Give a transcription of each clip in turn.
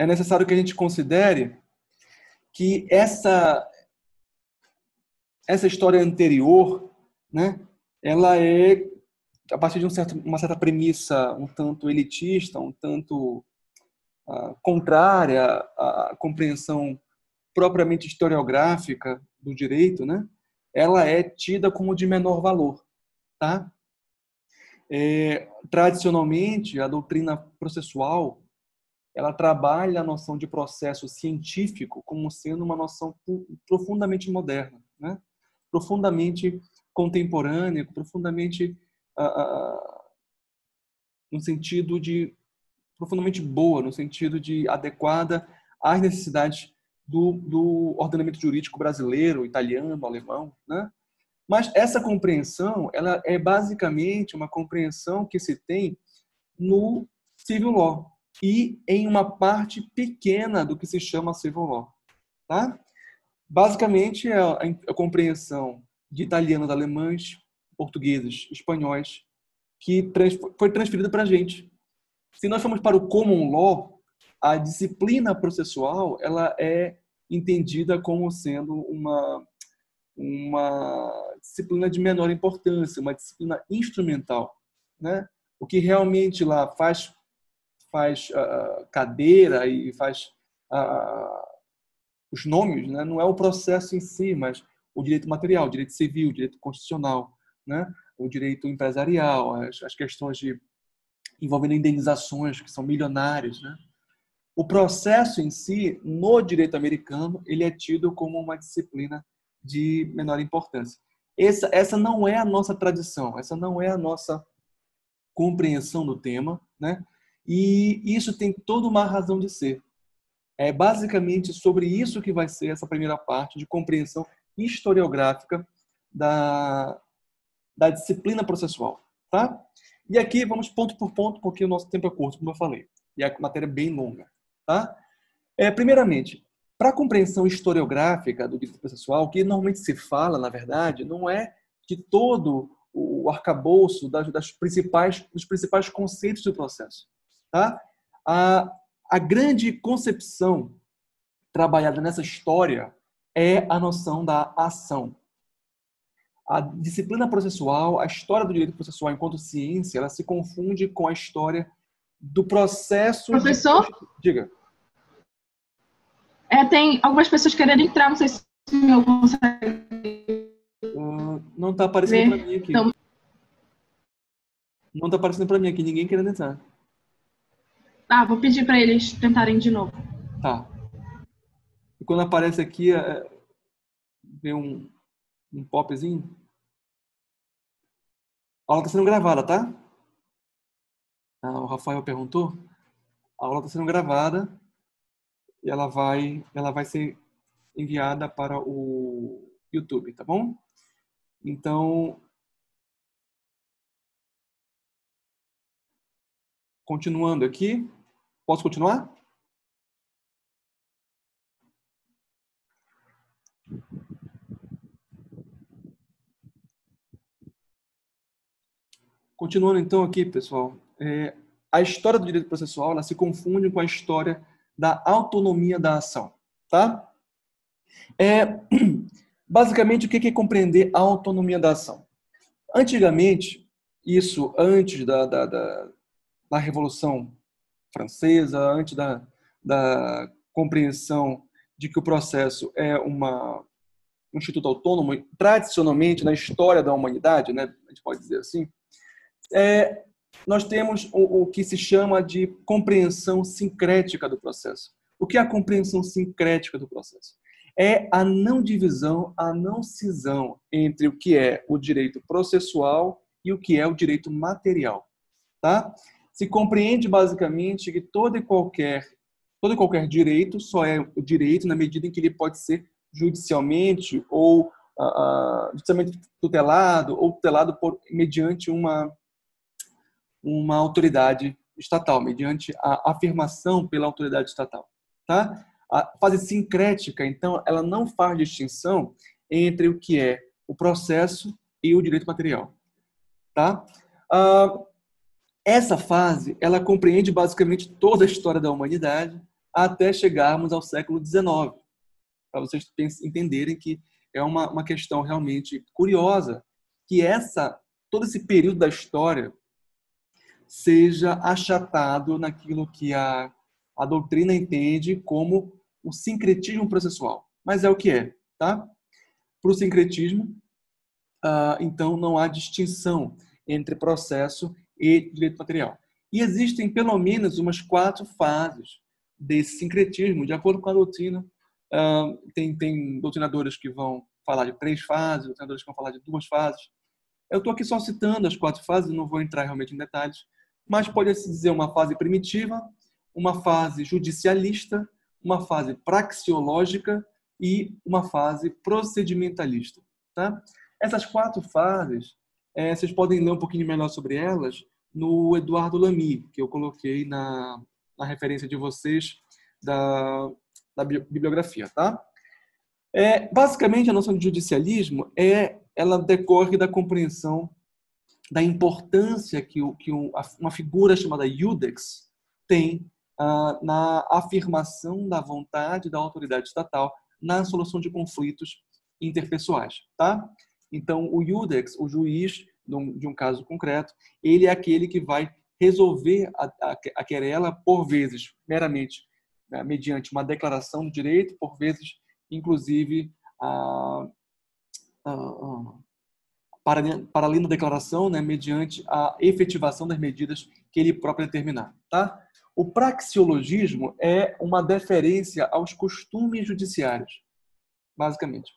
é necessário que a gente considere que essa história anterior, né, ela é, a partir de uma certa premissa um tanto elitista, um tanto contrária à compreensão propriamente historiográfica do direito, né, ela é tida como de menor valor, tá? Tradicionalmente, a doutrina processual ela trabalha a noção de processo científico como sendo uma noção profundamente moderna, né? Profundamente contemporânea, profundamente no sentido de profundamente boa, no sentido de adequada às necessidades do ordenamento jurídico brasileiro, italiano, alemão, né? Mas essa compreensão, ela é basicamente uma compreensão que se tem no civil law e em uma parte pequena do que se chama civil law, tá? Basicamente é a compreensão de italianos, alemães, portugueses, espanhóis que foi transferida para a gente. Se nós formos para o common law, a disciplina processual ela é entendida como sendo uma disciplina de menor importância, uma disciplina instrumental, né? O que realmente lá faz cadeira e faz os nomes, né? Não é o processo em si, mas o direito material, o direito civil, o direito constitucional, né? O direito empresarial, as questões envolvendo indenizações que são milionárias, né? O processo em si, no direito americano, ele é tido como uma disciplina de menor importância. Essa não é a nossa tradição, essa não é a nossa compreensão do tema, né? E isso tem toda uma razão de ser. É basicamente sobre isso que vai ser essa primeira parte de compreensão historiográfica da disciplina processual, tá? E aqui vamos ponto por ponto, porque o nosso tempo é curto, como eu falei, e a matéria é bem longa, tá? Primeiramente, para a compreensão historiográfica do direito processual, o que normalmente se fala, na verdade, não é de todo o arcabouço dos principais conceitos do processo, tá? A grande concepção trabalhada nessa história é a noção da ação. A disciplina processual, a história do direito processual enquanto ciência, ela se confunde com a história do processo... Professor? Diga. Tem algumas pessoas querendo entrar, não sei se eu consegue não está aparecendo para mim aqui. Então... Não está aparecendo para mim aqui, ninguém querendo entrar. Vou pedir para eles tentarem de novo. Tá. E quando aparece aqui, vem um popzinho. A aula está sendo gravada, tá? O Rafael perguntou. A aula está sendo gravada e ela vai ser enviada para o YouTube, tá bom? Então, continuando aqui. Posso continuar? Continuando então aqui, pessoal. A história do direito processual ela se confunde com a história da autonomia da ação, tá? Basicamente, o que é compreender a autonomia da ação? Antigamente, isso antes da Revolução Francesa, antes da compreensão de que o processo é um instituto autônomo, tradicionalmente, na história da humanidade, né, a gente pode dizer assim, nós temos o que se chama de compreensão sincrética do processo. O que é a compreensão sincrética do processo? É a não divisão, a não cisão entre o que é o direito processual e o que é o direito material. Tá? Se compreende basicamente que todo e qualquer direito só é o direito na medida em que ele pode ser judicialmente ou judicialmente tutelado ou tutelado mediante uma autoridade estatal, mediante a afirmação pela autoridade estatal. Tá? A fase sincrética, então, ela não faz distinção entre o que é o processo e o direito material. Tá? Essa fase, ela compreende basicamente toda a história da humanidade, até chegarmos ao século XIX, para vocês entenderem que é uma questão realmente curiosa, que todo esse período da história seja achatado naquilo que a doutrina entende como o sincretismo processual. Mas é o que é, tá? Para o sincretismo, então não há distinção entre processo e direito material. E existem pelo menos umas 4 fases desse sincretismo, de acordo com a doutrina. Tem doutrinadores que vão falar de 3 fases, doutrinadores que vão falar de 2 fases. Eu estou aqui só citando as 4 fases, não vou entrar realmente em detalhes, mas pode-se dizer uma fase primitiva, uma fase judicialista, uma fase praxeológica e uma fase procedimentalista. Tá? Essas 4 fases, vocês podem ler um pouquinho melhor sobre elas no Eduardo Lamy, que eu coloquei na referência de vocês da bibliografia. Tá? Basicamente, a noção de judicialismo ela decorre da compreensão da importância que uma figura chamada iudex tem na afirmação da vontade da autoridade estatal na solução de conflitos interpessoais. Tá? Então, o iudex, o juiz de um caso concreto, ele é aquele que vai resolver a querela, por vezes, meramente mediante uma declaração do direito, por vezes, inclusive, para além da declaração, né, mediante a efetivação das medidas que ele próprio determinar. Tá? O praxeologismo é uma deferência aos costumes judiciários, basicamente.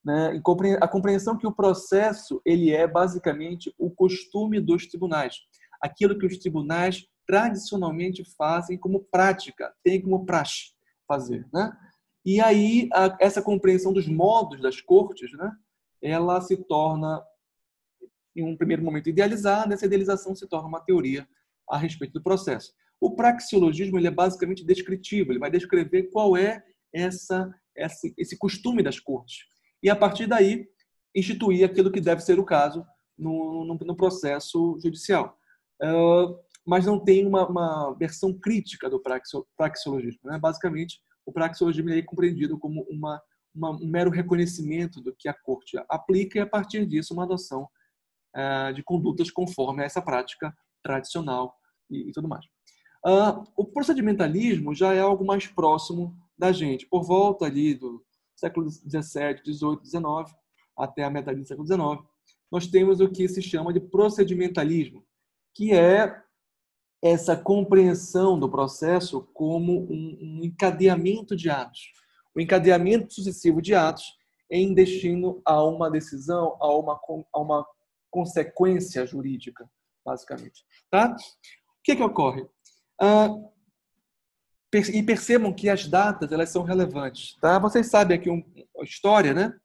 Né? A compreensão que o processo ele é basicamente o costume dos tribunais, aquilo que os tribunais tradicionalmente fazem como prática, têm como praxe fazer. Né? E aí essa compreensão dos modos das cortes, né, ela se torna, em um primeiro momento, idealizada. Essa idealização se torna uma teoria a respeito do processo. O praxeologismo ele é basicamente descritivo, ele vai descrever qual é esse costume das cortes. E, a partir daí, instituir aquilo que deve ser o caso no processo judicial. Mas não tem uma versão crítica do praxeologismo. Né? Basicamente, o praxeologismo é compreendido como um mero reconhecimento do que a corte aplica e, a partir disso, uma adoção de condutas conforme a essa prática tradicional e tudo mais. O procedimentalismo já é algo mais próximo da gente, por volta ali do século XVII, XVIII, XIX, até a metade do século XIX, nós temos o que se chama de procedimentalismo, que é essa compreensão do processo como um encadeamento de atos. O encadeamento sucessivo de atos em destino a uma decisão, a uma consequência jurídica, basicamente. Tá? O que ocorre? E percebam que as datas elas são relevantes. Tá? Vocês sabem aqui a história, né?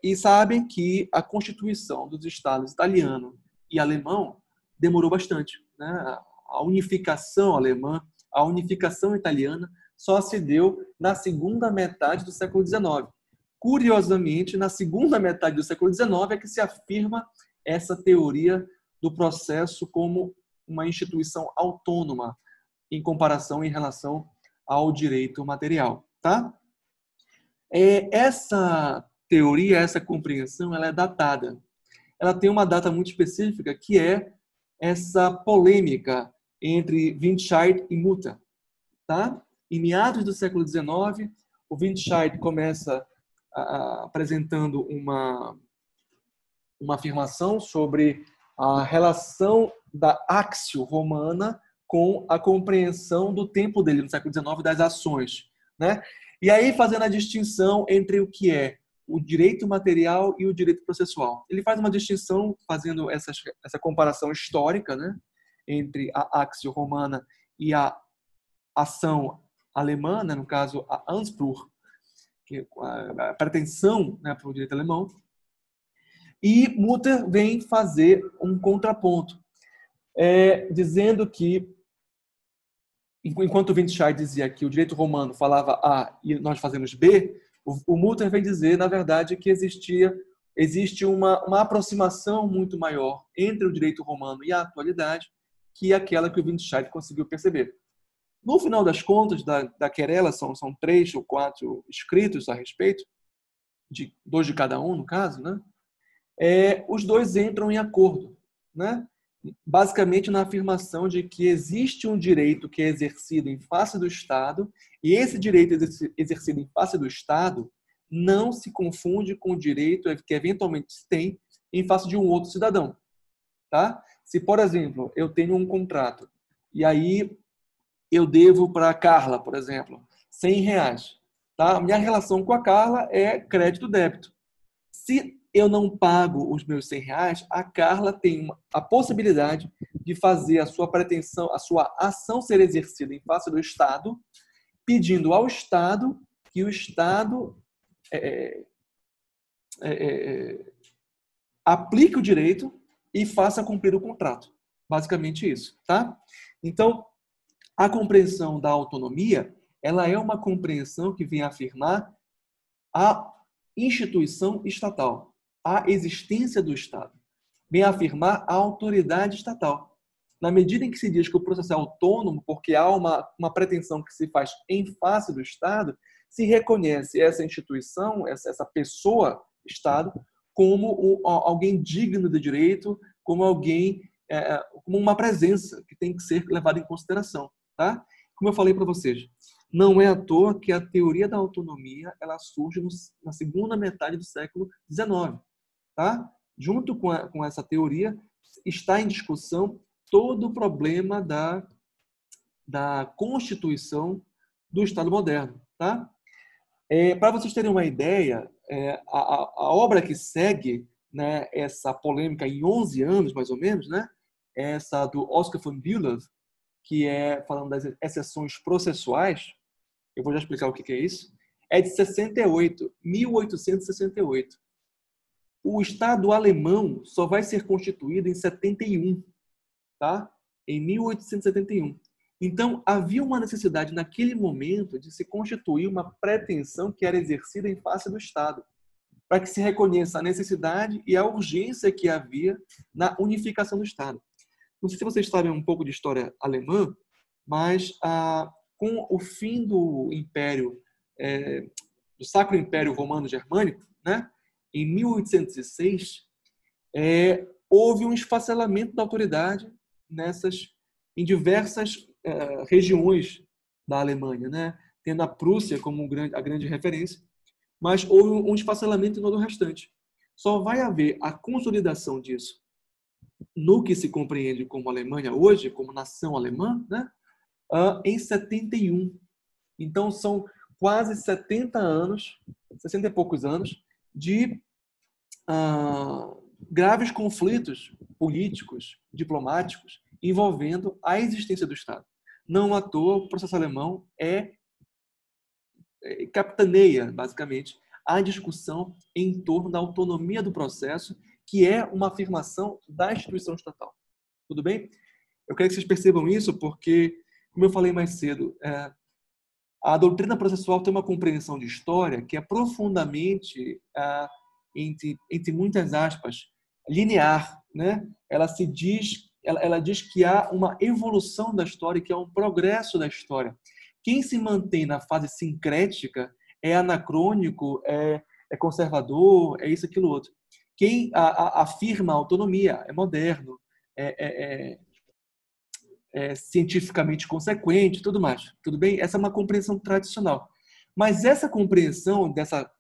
E sabem que a constituição dos estados italiano e alemão demorou bastante. Né? A unificação alemã, a unificação italiana só se deu na segunda metade do século XIX. Curiosamente, na segunda metade do século XIX é que se afirma essa teoria do processo como uma instituição autônoma em comparação, em relação ao direito material. Tá? Essa teoria, essa compreensão, ela é datada. Ela tem uma data muito específica, que é essa polêmica entre Windscheid e Mutter. Tá? Em meados do século XIX, o Windscheid começa apresentando uma afirmação sobre a relação da axio romana com a compreensão do tempo dele, no século XIX, das ações. Né? E aí fazendo a distinção entre o que é o direito material e o direito processual. Ele faz uma distinção fazendo essa comparação histórica, né, entre a axio romana e a ação alemã, né, no caso a Anspruch, que é a pretensão, né, para o direito alemão. E Mutter vem fazer um contraponto, dizendo que, enquanto Windscheid dizia que o direito romano falava A e nós fazemos B, o Mutter vem dizer, na verdade, que existe uma aproximação muito maior entre o direito romano e a atualidade que aquela que o Windscheid conseguiu perceber. No final das contas, da querela, são 3 ou 4 escritos a respeito, 2 de cada um, no caso, né? Os dois entram em acordo, né? Basicamente na afirmação de que existe um direito que é exercido em face do Estado e esse direito exercido em face do Estado não se confunde com o direito que eventualmente se tem em face de um outro cidadão. Tá? Se, por exemplo, eu tenho um contrato e aí eu devo para a Carla, por exemplo, R$ 100. Tá? Minha relação com a Carla é crédito-débito. Se eu não pago os meus R$ 100, a Carla tem a possibilidade de fazer a sua pretensão, a sua ação ser exercida em face do Estado, pedindo ao Estado que o Estado aplique o direito e faça cumprir o contrato. Basicamente isso, tá? Então, a compreensão da autonomia, ela é uma compreensão que vem afirmar a instituição estatal, a existência do Estado. Vem afirmar a autoridade estatal. Na medida em que se diz que o processo é autônomo, porque há uma pretensão que se faz em face do Estado, se reconhece essa instituição, essa pessoa, Estado, como alguém digno de direito, como alguém, como uma presença que tem que ser levada em consideração. Tá? Como eu falei para vocês, não é à toa que a teoria da autonomia ela surge na segunda metade do século XIX. Tá? Junto com essa teoria, está em discussão todo o problema da constituição do Estado moderno. Tá? Para vocês terem uma ideia, a obra que segue, né, essa polêmica em 11 anos, mais ou menos, né, essa do Oscar von Bülow, que é falando das exceções processuais, eu vou já explicar o que é isso, é de 1868. O Estado alemão só vai ser constituído em 71, tá? Em 1871. Então, havia uma necessidade naquele momento de se constituir uma pretensão que era exercida em face do Estado, para que se reconheça a necessidade e a urgência que havia na unificação do Estado. Não sei se vocês sabem um pouco de história alemã, mas com o fim do Império, do Sacro Império Romano Germânico, né, em 1806, houve um esfacelamento da autoridade em diversas regiões da Alemanha, né, tendo a Prússia como a grande referência, mas houve um esfacelamento em todo o restante. Só vai haver a consolidação disso no que se compreende como Alemanha hoje, como nação alemã, né? Em 71. Então, são quase 70 anos, 60 e poucos anos, de graves conflitos políticos, diplomáticos, envolvendo a existência do Estado. Não à toa, o processo alemão capitaneia, basicamente, a discussão em torno da autonomia do processo, que é uma afirmação da instituição estatal. Tudo bem? Eu quero que vocês percebam isso porque, como eu falei mais cedo, a doutrina processual tem uma compreensão de história que é profundamente, entre muitas aspas, linear, né? Ela diz que há uma evolução da história, que é um progresso da história. Quem se mantém na fase sincrética é anacrônico, é conservador, é isso, aquilo, outro. Quem afirma a autonomia é moderno, é cientificamente consequente, tudo mais. Tudo bem? Essa é uma compreensão tradicional. Mas essa compreensão essa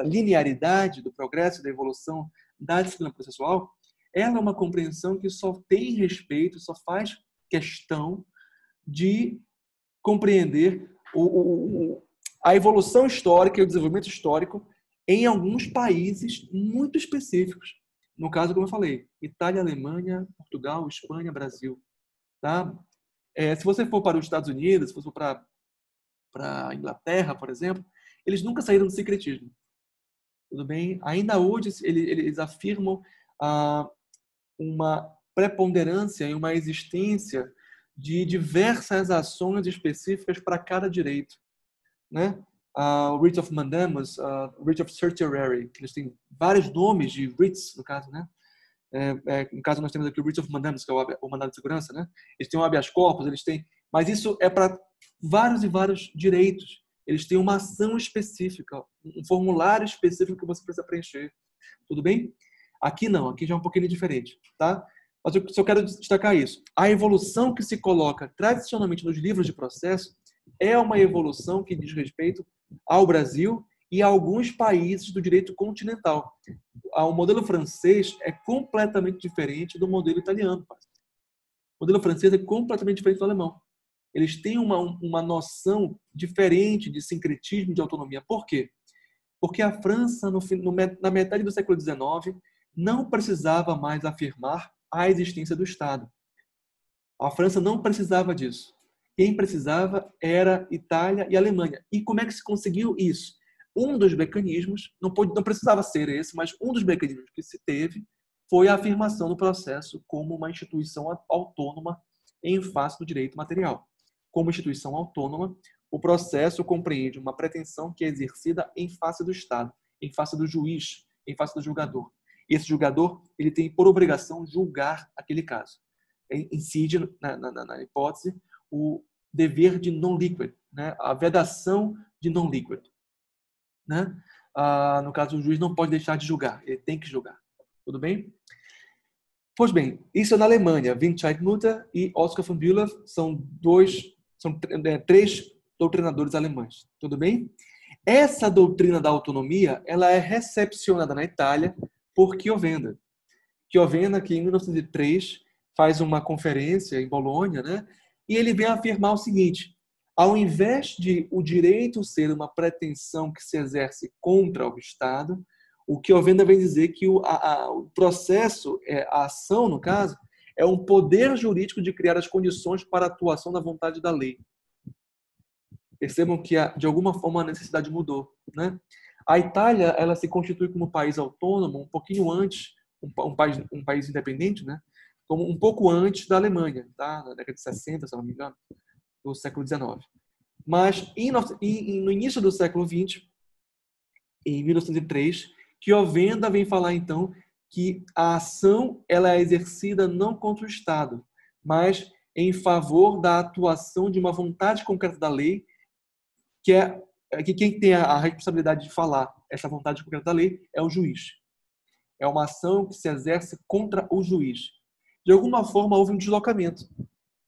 linearidade do progresso e da evolução da disciplina processual, ela é uma compreensão que só tem respeito, só faz questão de compreender a evolução histórica e o desenvolvimento histórico em alguns países muito específicos. No caso, como eu falei, Itália, Alemanha, Portugal, Espanha, Brasil. Tá? Se você for para os Estados Unidos, se você for para a Inglaterra, por exemplo, eles nunca saíram do secretismo. Tudo bem? Ainda hoje, eles afirmam uma preponderância e uma existência de diversas ações específicas para cada direito. Né? O writ of mandamus, o writ of certiorari, que eles têm vários nomes de writs, no caso, né? No caso, nós temos aqui o writ of mandamus, que é o mandado de segurança, né? Eles têm o habeas corpus, eles têm Mas isso é para vários e vários direitos. Eles têm uma ação específica, um formulário específico que você precisa preencher. Tudo bem? Aqui não, aqui já é um pouquinho diferente, tá? Mas eu só quero destacar isso. A evolução que se coloca tradicionalmente nos livros de processo é uma evolução que diz respeito ao Brasil e a alguns países do direito continental. O modelo francês é completamente diferente do modelo italiano. O modelo francês é completamente diferente do alemão. Eles têm uma noção diferente de sincretismo, de autonomia. Por quê? Porque a França, na metade do século XIX, não precisava mais afirmar a existência do Estado. A França não precisava disso. Quem precisava era Itália e Alemanha. E como é que se conseguiu isso? Um dos mecanismos, não precisava ser esse, mas um dos mecanismos que se teve foi a afirmação do processo como uma instituição autônoma em face do direito material. Como instituição autônoma, o processo compreende uma pretensão que é exercida em face do Estado, em face do juiz, em face do julgador. Esse julgador, ele tem por obrigação julgar aquele caso. Incide na hipótese o dever de non liquid, né? A vedação de non liquid, né? No caso, o juiz não pode deixar de julgar, ele tem que julgar. Tudo bem? Pois bem, isso é na Alemanha. Windscheid-Mutter e Oskar von Bülow são três doutrinadores alemães. Tudo bem? Essa doutrina da autonomia, ela é recepcionada na Itália por Chiovenda. Chiovenda, que em 1903 faz uma conferência em Bolonha, né? E ele vem afirmar o seguinte: ao invés de o direito ser uma pretensão que se exerce contra o Estado, o Chiovenda vem dizer que o processo, a ação, no caso, é um poder jurídico de criar as condições para a atuação da vontade da lei. Percebam que, de alguma forma, a necessidade mudou, né? A Itália, ela se constitui como país autônomo um pouquinho antes, um país independente, né? Como um pouco antes da Alemanha, tá? Na década de 60, se não me engano, do século XIX. Mas, no início do século XX, em 1903, Chiovenda vem falar, então, que a ação ela é exercida não contra o Estado, mas em favor da atuação de uma vontade concreta da lei, que quem tem a responsabilidade de falar essa vontade concreta da lei é o juiz. É uma ação que se exerce contra o juiz. De alguma forma, houve um deslocamento.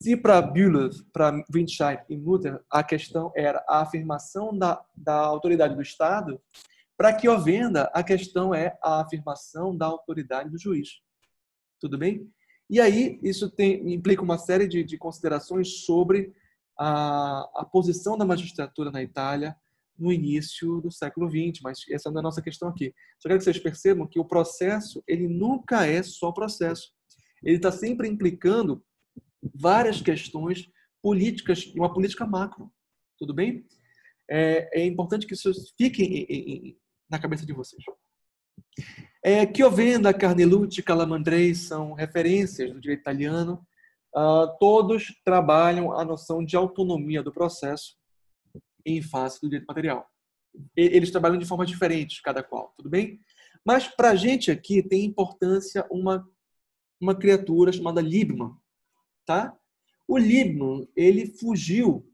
Se para Bülow, para Windscheid e Mutter, a questão era a afirmação da autoridade do Estado, para Chiovenda, a questão é a afirmação da autoridade do juiz. Tudo bem? E aí, isso implica uma série de considerações sobre a posição da magistratura na Itália no início do século XX, mas essa não é a nossa questão aqui. Só quero que vocês percebam que o processo, ele nunca é só processo. Ele está sempre implicando várias questões políticas, uma política macro. Tudo bem? É importante que isso fique na cabeça de vocês. Chiovenda, Carnelucci, Calamandrei são referências do direito italiano. Todos trabalham a noção de autonomia do processo em face do direito material. Eles trabalham de forma diferente, cada qual, tudo bem? Mas para a gente aqui tem importância uma criatura chamada Liebman, tá? O Liebman, ele fugiu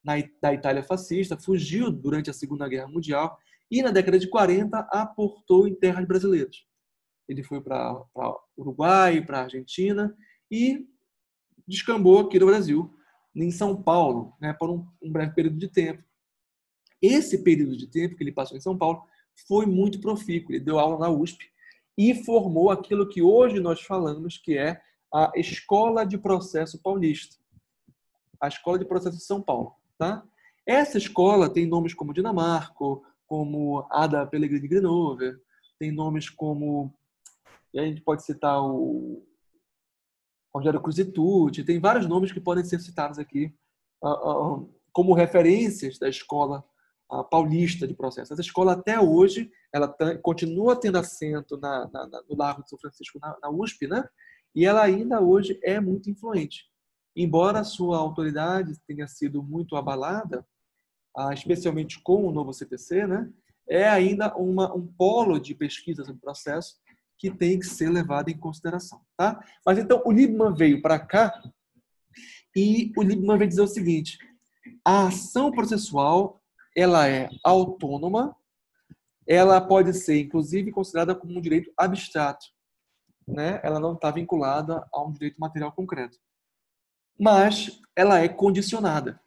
da Itália fascista, fugiu durante a Segunda Guerra Mundial e na década de 40 aportou em terras brasileiras. Ele foi para Uruguai, para Argentina e descambou aqui no Brasil, em São Paulo, né, por um breve período de tempo. Esse período de tempo que ele passou em São Paulo foi muito profícuo. Ele deu aula na USP e formou aquilo que hoje nós falamos que é a Escola de Processo Paulista. A Escola de Processo de São Paulo. Tá? Essa escola tem nomes como Dinamarco, como Ada Pellegrini Grenover, tem nomes como, e a gente pode citar o Rogério Crucitucci, tem vários nomes que podem ser citados aqui como referências da escola paulista de processo. Essa escola até hoje ela continua tendo assento no Largo de São Francisco, na USP, né? E ela ainda hoje é muito influente. Embora a sua autoridade tenha sido muito abalada, especialmente com o novo CPC, né? É ainda um polo de pesquisa sobre o processo que tem que ser levado em consideração. Tá? Mas então o Liebman veio para cá E o Liebman vai dizer o seguinte: a ação processual ela é autônoma, ela pode ser, inclusive, considerada como um direito abstrato, né? Ela não está vinculada a um direito material concreto. Mas ela é condicionada.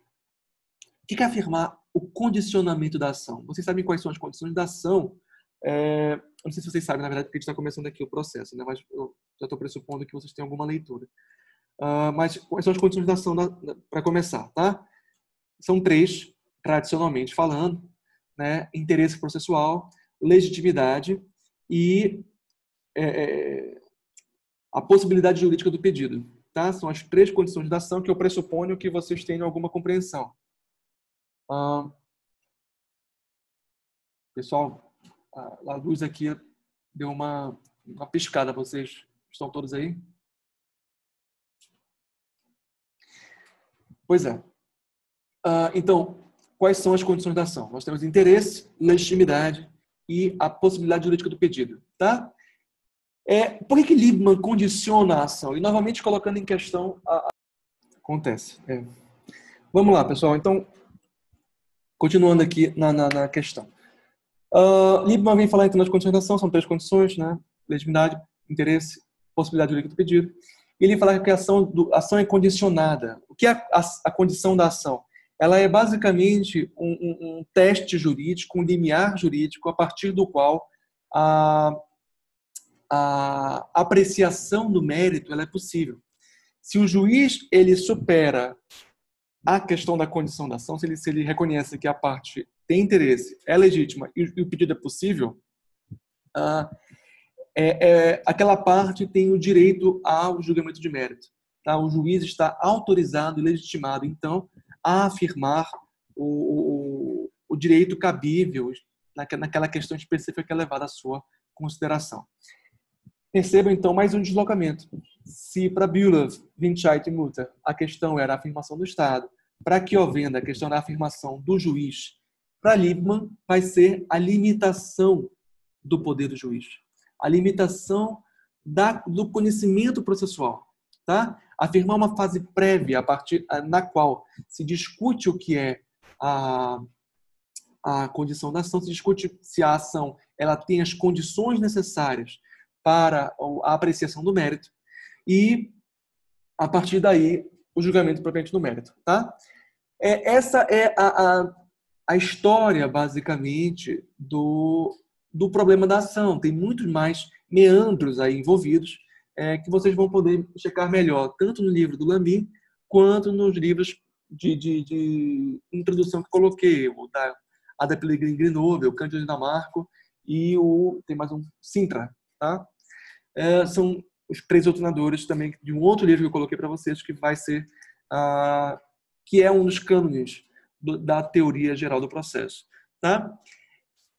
O que é afirmar o condicionamento da ação? Vocês sabem quais são as condições da ação? Eu não sei se vocês sabem, na verdade, porque a gente está começando aqui o processo, né? Mas eu já estou pressupondo que vocês têm alguma leitura. Mas quais são as condições da ação para começar, tá? São 3, tradicionalmente falando, né? Interesse processual, legitimidade e a possibilidade jurídica do pedido, tá? São as 3 condições da ação que eu pressuponho que vocês tenham alguma compreensão. Pessoal, a luz aqui deu uma piscada. Vocês estão todos aí? Pois é. Então, quais são as condições da ação? Nós temos interesse, legitimidade e a possibilidade jurídica do pedido, tá? Por que Liebman condiciona a ação? E, novamente, colocando em questão Acontece. Vamos lá, pessoal. Então, continuando aqui na questão. Liebman vem falar então das condições da ação, são 3 condições, né? Legitimidade, interesse, possibilidade jurídica do pedido. E ele fala que a ação é condicionada. O que é a condição da ação? Ela é basicamente um teste jurídico, um limiar jurídico, a partir do qual a apreciação do mérito ela é possível. Se o juiz ele supera a questão da condição da ação, se ele reconhece que a parte tem interesse, é legítima e o pedido é possível, aquela parte tem o direito ao julgamento de mérito. Tá? O juiz está autorizado e legitimado, então, a afirmar o direito cabível naquela questão específica que é levada à sua consideração. Percebam, então, mais um deslocamento. Se para Bühler, Winscheid e Mutter a questão era a afirmação do Estado, para Kiovenda a questão da afirmação do juiz, para Liebman vai ser a limitação do poder do juiz, a limitação do conhecimento processual. Tá? Afirmar uma fase prévia a partir na qual se discute o que é a condição da ação, se discute se a ação ela tem as condições necessárias para a apreciação do mérito e, a partir daí, o julgamento propriamente do mérito. Tá? Essa é a história, basicamente, do problema da ação. Tem muitos mais meandros aí envolvidos que vocês vão poder checar melhor, tanto no livro do Lamy, quanto nos livros de introdução que coloquei, o da Ada Pellegrini Grenoble, o Cândido Dinamarco e tem mais um, Sintra. Tá? São os 3 doutrinadores também de um outro livro que eu coloquei para vocês, que vai ser que é um dos cânones da teoria geral do processo. Tá?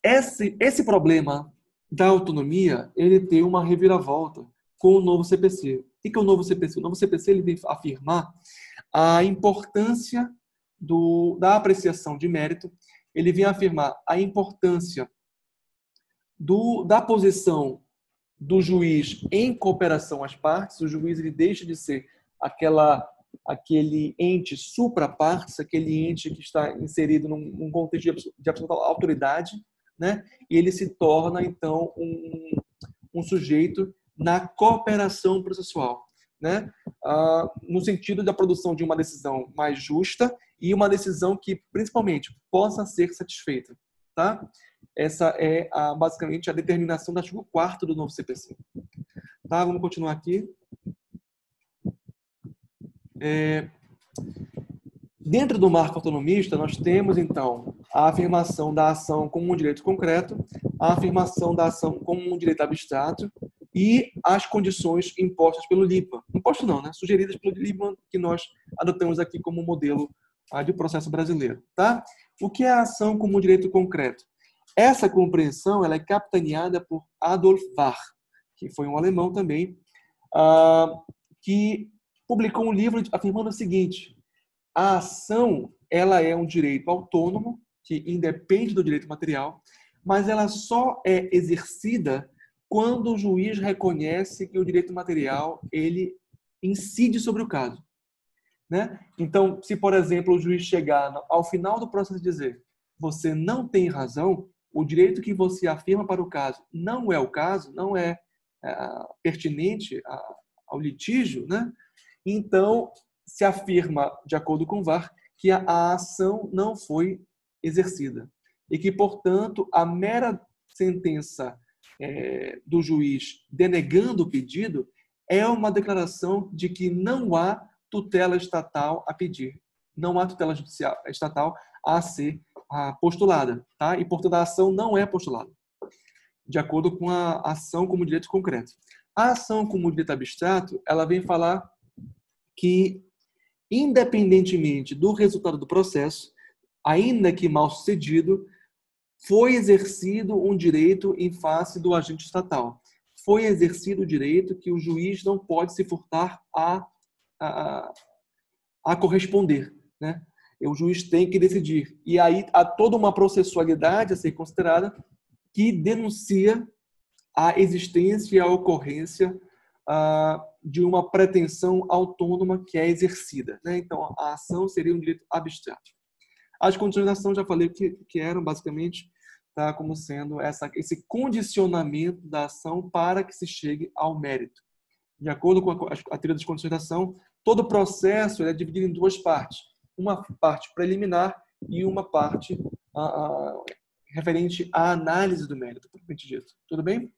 Esse problema da autonomia, ele tem uma reviravolta com o novo CPC. O que é o novo CPC? O novo CPC ele vem afirmar a importância da apreciação de mérito, ele vem afirmar a importância da posição do juiz em cooperação às partes. O juiz ele deixa de ser aquele ente supra-partes, aquele ente que está inserido num contexto de absoluta autoridade, né? E ele se torna, então, um sujeito na cooperação processual, né? No sentido da produção de uma decisão mais justa e uma decisão que, principalmente, possa ser satisfeita. Tá? Essa é, basicamente, a determinação do artigo 4º do novo CPC. Tá? Vamos continuar aqui. Dentro do marco autonomista, nós temos, então, a afirmação da ação como um direito concreto, a afirmação da ação como um direito abstrato e as condições impostas pelo Liebman. Impostas não, né? Sugeridas pelo Liebman, que nós adotamos aqui como modelo de processo brasileiro. Tá? O que é a ação como um direito concreto? Essa compreensão ela é capitaneada por Adolf Warr, que foi um alemão também, que publicou um livro afirmando o seguinte: a ação ela é um direito autônomo, que independe do direito material, mas ela só é exercida quando o juiz reconhece que o direito material ele incide sobre o caso. né? Então, se, por exemplo, o juiz chegar ao final do processo e dizer você não tem razão, o direito que você afirma para o caso não é o caso, não é, pertinente ao litígio, né? Então, se afirma, de acordo com o VAR, que a ação não foi exercida e que, portanto, a mera sentença do juiz denegando o pedido é uma declaração de que não há tutela estatal a pedir, não há tutela judicial estatal a ser postulada, tá? E, portanto, a ação não é postulada, de acordo com a ação como direito concreto. A ação como direito abstrato, ela vem falar que, independentemente do resultado do processo, ainda que mal sucedido, foi exercido um direito em face do agente estatal. Foi exercido o direito que o juiz não pode se furtar a corresponder, né? O juiz tem que decidir. E aí há toda uma processualidade a ser considerada que denuncia a existência e a ocorrência de uma pretensão autônoma que é exercida, né? Então, a ação seria um direito abstrato. As condições da ação, já falei que eram basicamente como sendo esse condicionamento da ação para que se chegue ao mérito. De acordo com a teoria das condições da ação, todo o processo é dividido em duas partes. Uma parte preliminar e uma parte referente à análise do mérito, propriamente dito. Tudo bem?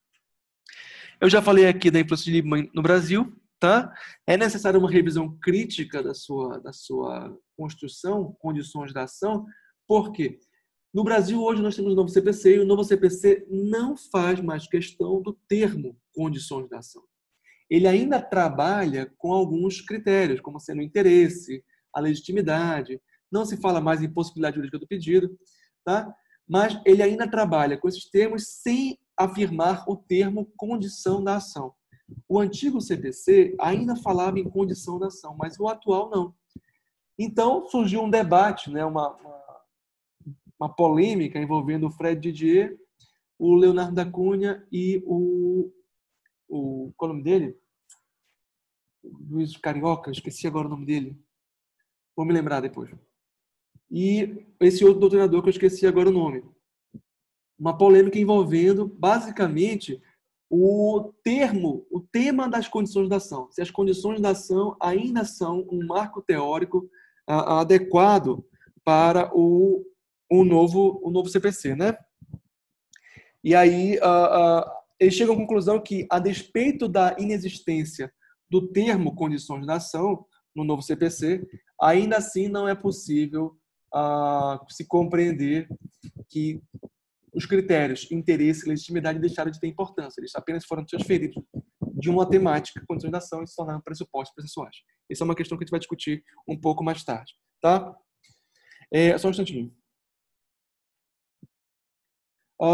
Eu já falei aqui da influência de Liebman no Brasil, tá? É necessária uma revisão crítica da sua construção, condições da ação, porque no Brasil hoje nós temos o novo CPC e o novo CPC não faz mais questão do termo condições da ação. Ele ainda trabalha com alguns critérios, como sendo o interesse, a legitimidade, não se fala mais em possibilidade jurídica do pedido, tá? Mas ele ainda trabalha com esses termos sem afirmar o termo condição da ação. O antigo CPC ainda falava em condição da ação, mas o atual não. Então surgiu um debate, né? uma polêmica envolvendo o Fred Didier, o Leonardo da Cunha e qual é o nome dele? Luiz Carioca, esqueci agora o nome dele. Vou me lembrar depois. E esse outro doutrinador que eu esqueci agora o nome. Uma polêmica envolvendo, basicamente, o tema das condições da ação. Se as condições da ação ainda são um marco teórico adequado para o novo CPC, né? E aí eles chegam à conclusão que, a despeito da inexistência do termo condições da ação no novo CPC, ainda assim não é possível se compreender que os critérios interesse e legitimidade deixaram de ter importância. Eles apenas foram transferidos de uma temática, condições da ação, e se tornaram pressupostos processuais. Essa é uma questão que a gente vai discutir um pouco mais tarde. Tá? Só um instantinho.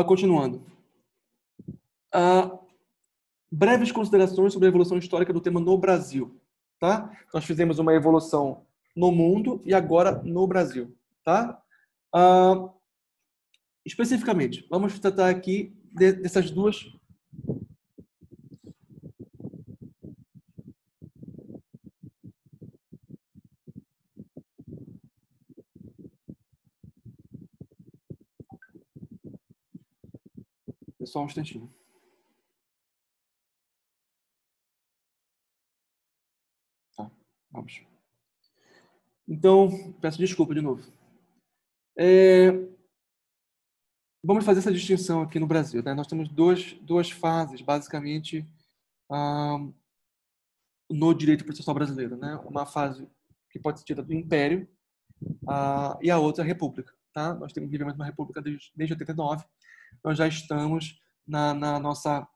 Continuando. Breves considerações sobre a evolução histórica do tema no Brasil. Tá? Nós fizemos uma evolução no mundo e agora no Brasil. Tá? Especificamente, vamos tratar aqui dessas duas. Só um instantinho. Tá, vamos. Então, peço desculpa de novo. Vamos fazer essa distinção aqui no Brasil, né? Nós temos duas fases, basicamente, no direito processual brasileiro, né? Uma fase que pode ser tida do Império e a outra a República, tá? Nós temos vivemos uma República desde 89. Nós já estamos na nossa...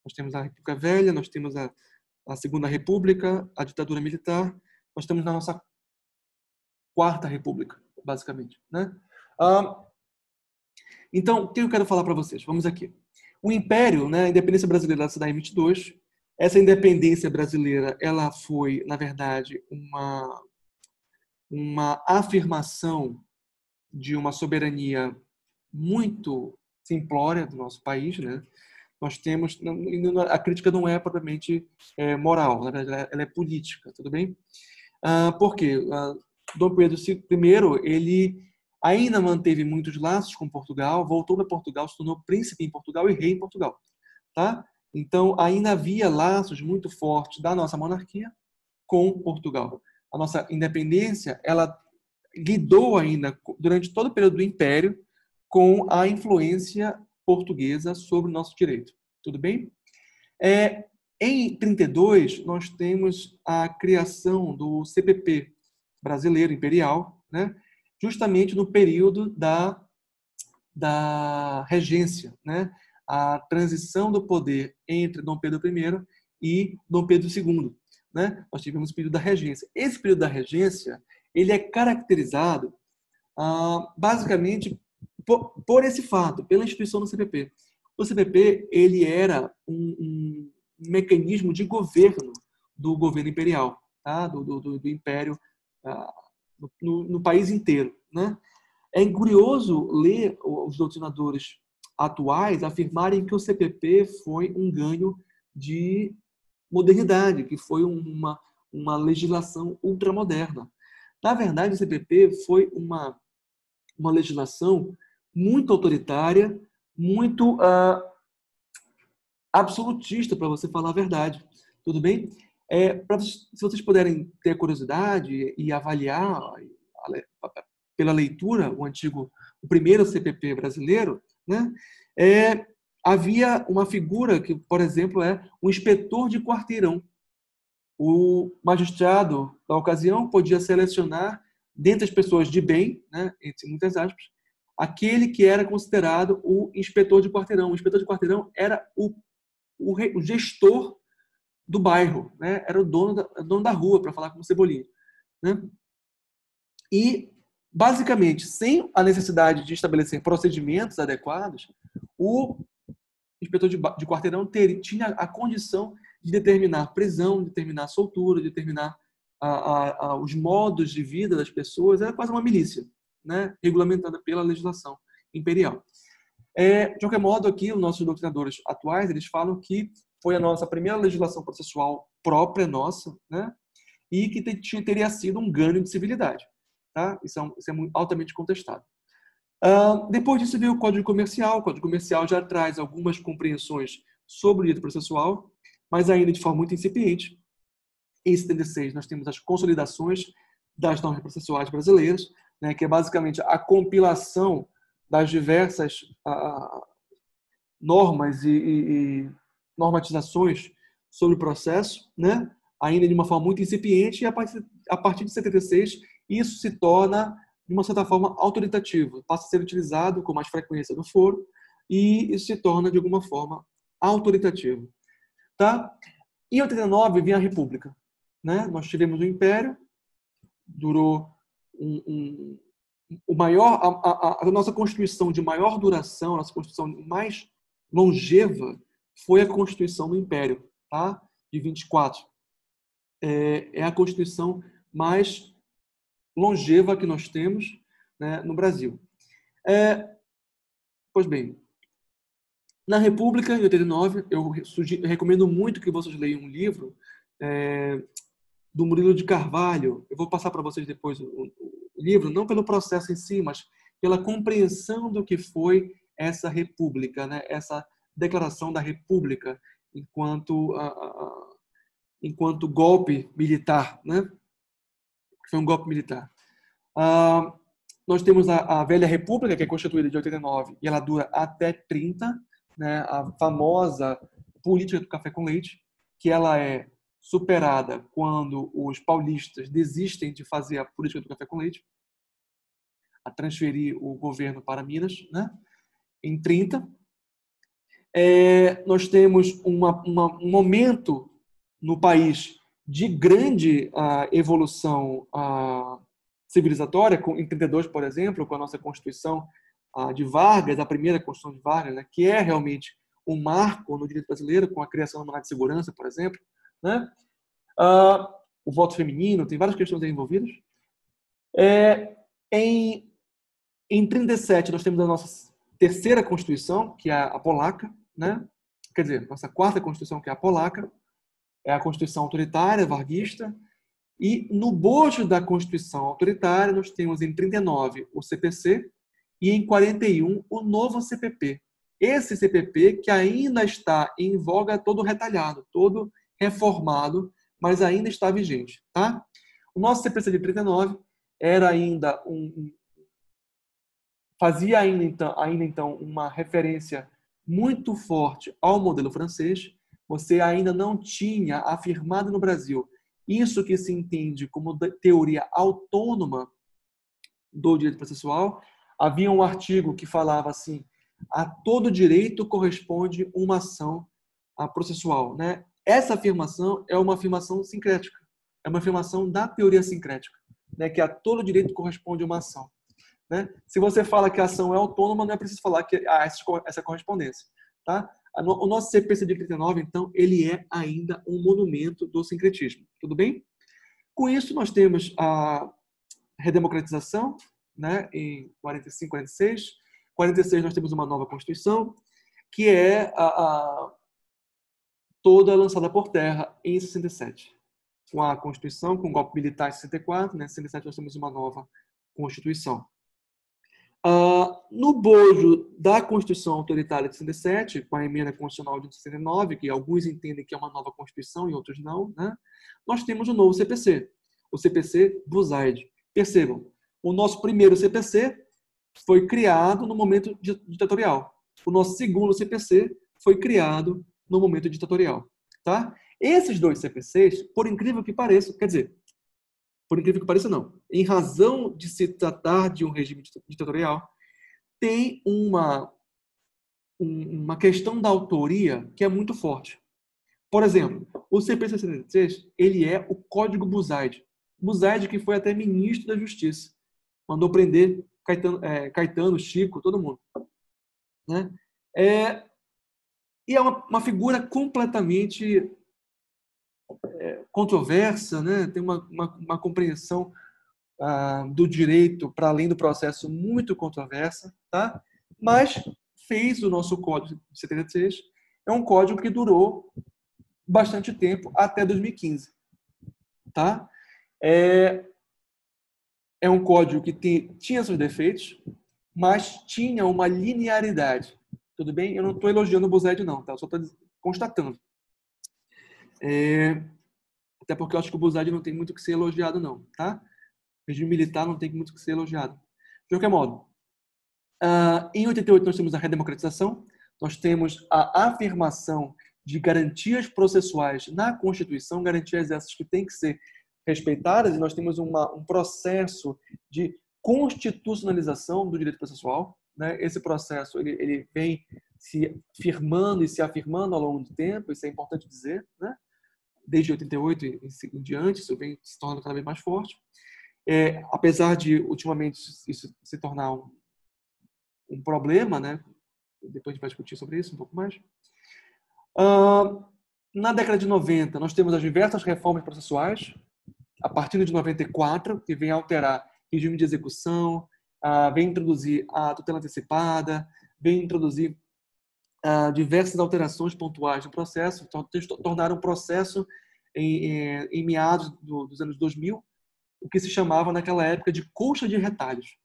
Nós temos a República Velha, nós temos a Segunda República, a ditadura militar, nós estamos na nossa Quarta República, basicamente, né? Então, o que eu quero falar para vocês? Vamos aqui. O Império, né, a independência brasileira se dá em 22. Essa independência brasileira, ela foi, na verdade, uma afirmação de uma soberania muito simplória do nosso país, né? Nós temos, a crítica não é propriamente moral, na verdade, ela é política, tudo bem? Por quê? Dom Pedro I, ele ainda manteve muitos laços com Portugal, voltou para Portugal, se tornou príncipe em Portugal e rei em Portugal. Tá? Então, ainda havia laços muito fortes da nossa monarquia com Portugal. A nossa independência, ela lidou ainda, durante todo o período do Império, com a influência portuguesa sobre o nosso direito. Tudo bem? Em 32, nós temos a criação do CPP brasileiro imperial, né? Justamente no período da regência, né? A transição do poder entre Dom Pedro I e Dom Pedro II. Né? Nós tivemos o período da regência. Esse período da regência, ele é caracterizado basicamente por esse fato, pela instituição do CPP. O CPP, ele era um mecanismo de governo do governo imperial, tá? do Império no país inteiro. Né? É curioso ler os doutrinadores atuais afirmarem que o CPP foi um ganho de modernidade, que foi uma legislação ultramoderna. Na verdade, o CPP foi uma legislação muito autoritária, muito absolutista, para você falar a verdade. Tudo bem? Se vocês puderem ter curiosidade e avaliar pela leitura o primeiro CPP brasileiro, né? Havia uma figura que, por exemplo, é o inspetor de quarteirão. O magistrado da ocasião podia selecionar, dentre as pessoas de bem, né, entre muitas aspas, aquele que era considerado o inspetor de quarteirão. O inspetor de quarteirão era o gestor do bairro, né? Era o dono da rua, para falar como Cebolinha. Né? E, basicamente, sem a necessidade de estabelecer procedimentos adequados, o inspetor de quarteirão tinha a condição de determinar prisão, determinar soltura, determinar os modos de vida das pessoas. Era quase uma milícia, né? Regulamentada pela legislação imperial. De qualquer modo, aqui, os nossos doutrinadores atuais, eles falam que foi a nossa primeira legislação processual própria nossa, né? E que teria sido um ganho de civilidade. Tá? Isso é altamente contestado. Depois disso veio o Código Comercial. O Código Comercial já traz algumas compreensões sobre o direito processual, mas ainda de forma muito incipiente. Em 76, nós temos as consolidações das normas processuais brasileiras, né, que é basicamente a compilação das diversas normas e normatizações sobre o processo, né, ainda de uma forma muito incipiente, e a partir de 76, isso se torna, de uma certa forma, autoritativo. Passa a ser utilizado com mais frequência no foro e isso se torna, de alguma forma, autoritativo. Tá? Em 89, vinha a República. Né? Nós tivemos o Império, durou a nossa Constituição de maior duração, a nossa Constituição mais longeva, foi a Constituição do Império, tá? De 24. É a Constituição mais longeva que nós temos, né, no Brasil. Pois bem, na República, em 89, eu recomendo muito que vocês leiam um livro do Murilo de Carvalho. Eu vou passar para vocês depois o livro, não pelo processo em si, mas pela compreensão do que foi essa República, né, essa declaração da República enquanto golpe militar, né? Foi um golpe militar. Nós temos a Velha República, que é constituída de 89, e ela dura até 30, né? A famosa política do café com leite, que ela é superada quando os paulistas desistem de fazer a política do café com leite, a transferir o governo para Minas, né? Em 30. Nós temos um momento no país de grande evolução civilizatória, em 32, por exemplo, com a nossa Constituição de Vargas, a primeira Constituição de Vargas, né, que é realmente um marco no direito brasileiro, com a criação do mandado de segurança, por exemplo. Né? O voto feminino, tem várias questões aí envolvidas. Em 37, nós temos a nossa terceira Constituição, que é a polaca, né? Quer dizer, nossa quarta Constituição, que é a polaca, é a Constituição autoritária, varguista, E no bojo da Constituição autoritária, nós temos em 39 o CPC e em 41 o novo CPP. Esse CPP que ainda está em voga, todo retalhado, todo reformado, mas ainda está vigente. Tá? O nosso CPC de 39 era ainda fazia ainda então uma referência muito forte ao modelo francês. Você ainda não tinha afirmado no Brasil isso que se entende como teoria autônoma do direito processual. Havia um artigo que falava assim: a todo direito corresponde uma ação processual, né? Essa afirmação é uma afirmação sincrética, é uma afirmação da teoria sincrética, né? Que a todo direito corresponde uma ação. Né? Se você fala que a ação é autônoma, não é preciso falar que há essa correspondência. Tá? O nosso CPC de 39, então, ele é ainda um monumento do sincretismo. Tudo bem? Com isso, nós temos a redemocratização, né, em 45, 46. 46, nós temos uma nova Constituição, que é toda lançada por terra em 67. Com a Constituição, com o golpe militar em 64, né, em 67 nós temos uma nova Constituição. No bojo da Constituição autoritária de 67, com a emenda constitucional de 69, que alguns entendem que é uma nova Constituição e outros não, né? Nós temos o novo CPC, o CPC Buzaide. Percebam, o nosso primeiro CPC foi criado no momento ditatorial. O nosso segundo CPC foi criado no momento ditatorial. Tá? Esses dois CPCs, por incrível que pareça, quer dizer, por incrível que pareça, não. Em razão de se tratar de um regime ditatorial, tem uma questão da autoria que é muito forte. Por exemplo, o CPC 73, ele é o Código Buzaide. Buzaide que foi até ministro da Justiça. Mandou prender Caetano, Chico, todo mundo. Né? E é uma figura completamente controversa, né? Tem uma compreensão do direito para além do processo muito controversa, tá? Mas fez o nosso Código de 73, é um código que durou bastante tempo, até 2015. Tá? É um código que tinha seus defeitos, mas tinha uma linearidade. Tudo bem? Eu não estou elogiando o Buzaide, não, tá? Eu só estou constatando. Até porque eu acho que o Buzaide não tem muito o que ser elogiado, não, tá? O regime militar não tem muito o que ser elogiado. De qualquer modo, em 88 nós temos a redemocratização, nós temos a afirmação de garantias processuais na Constituição, garantias essas que têm que ser respeitadas, e nós temos um processo de constitucionalização do direito processual. Né? Esse processo ele vem se firmando e se afirmando ao longo do tempo, isso é importante dizer, né? Desde 88 em diante, isso vem se tornando cada vez mais forte. Apesar de, ultimamente, isso se tornar um problema, né? Depois a gente vai discutir sobre isso um pouco mais. Na década de 90, nós temos as diversas reformas processuais, a partir de 94, que vem alterar regime de execução, vem introduzir a tutela antecipada, vem introduzir diversas alterações pontuais no processo, tornaram o processo, em meados dos anos 2000, o que se chamava naquela época de colcha de retalhos.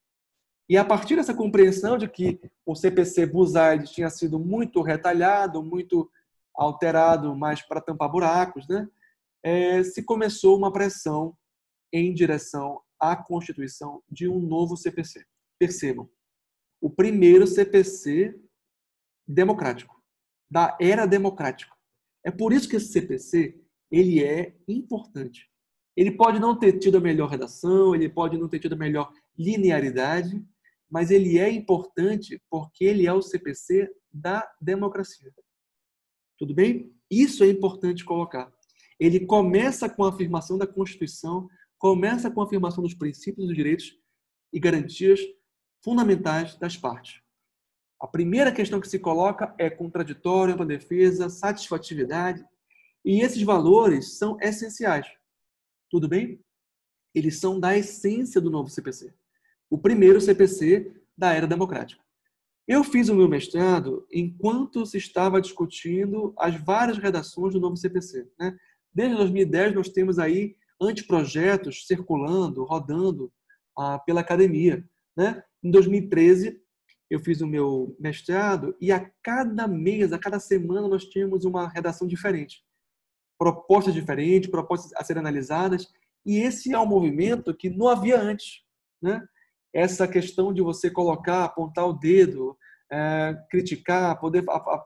E a partir dessa compreensão de que o CPC Buzaide tinha sido muito retalhado, muito alterado, mais para tampar buracos, né? Se começou uma pressão em direção à constituição de um novo CPC. Percebam, o primeiro CPC democrático, da era democrática. É por isso que esse CPC ele é importante. Ele pode não ter tido a melhor redação, ele pode não ter tido a melhor linearidade, mas ele é importante porque ele é o CPC da democracia. Tudo bem? Isso é importante colocar. Ele começa com a afirmação da Constituição, começa com a afirmação dos princípios dos direitos e garantias fundamentais das partes. A primeira questão que se coloca é contraditório, ampla defesa, satisfatividade, e esses valores são essenciais. Tudo bem? Eles são da essência do novo CPC. O primeiro CPC da era democrática. Eu fiz o meu mestrado enquanto se estava discutindo as várias redações do novo CPC. Né? Desde 2010 nós temos aí anteprojetos circulando, rodando pela academia, né? Em 2013, eu fiz o meu mestrado e a cada mês, a cada semana, nós tínhamos uma redação diferente. Propostas diferentes, propostas a serem analisadas. E esse é um movimento que não havia antes, né? Essa questão de você colocar, apontar o dedo, criticar, poder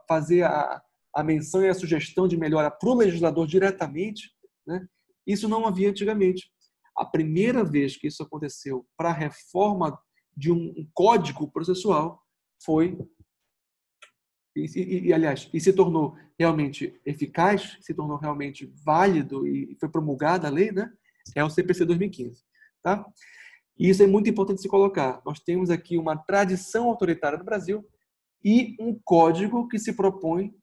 fazer a menção e a sugestão de melhora para o legislador diretamente, né? Isso não havia antigamente. A primeira vez que isso aconteceu para a reforma de um código processual foi, aliás, se tornou realmente eficaz, se tornou realmente válido e foi promulgada a lei, né? É o CPC 2015. Tá? E isso é muito importante se colocar. Nós temos aqui uma tradição autoritária no Brasil e um código que se propõe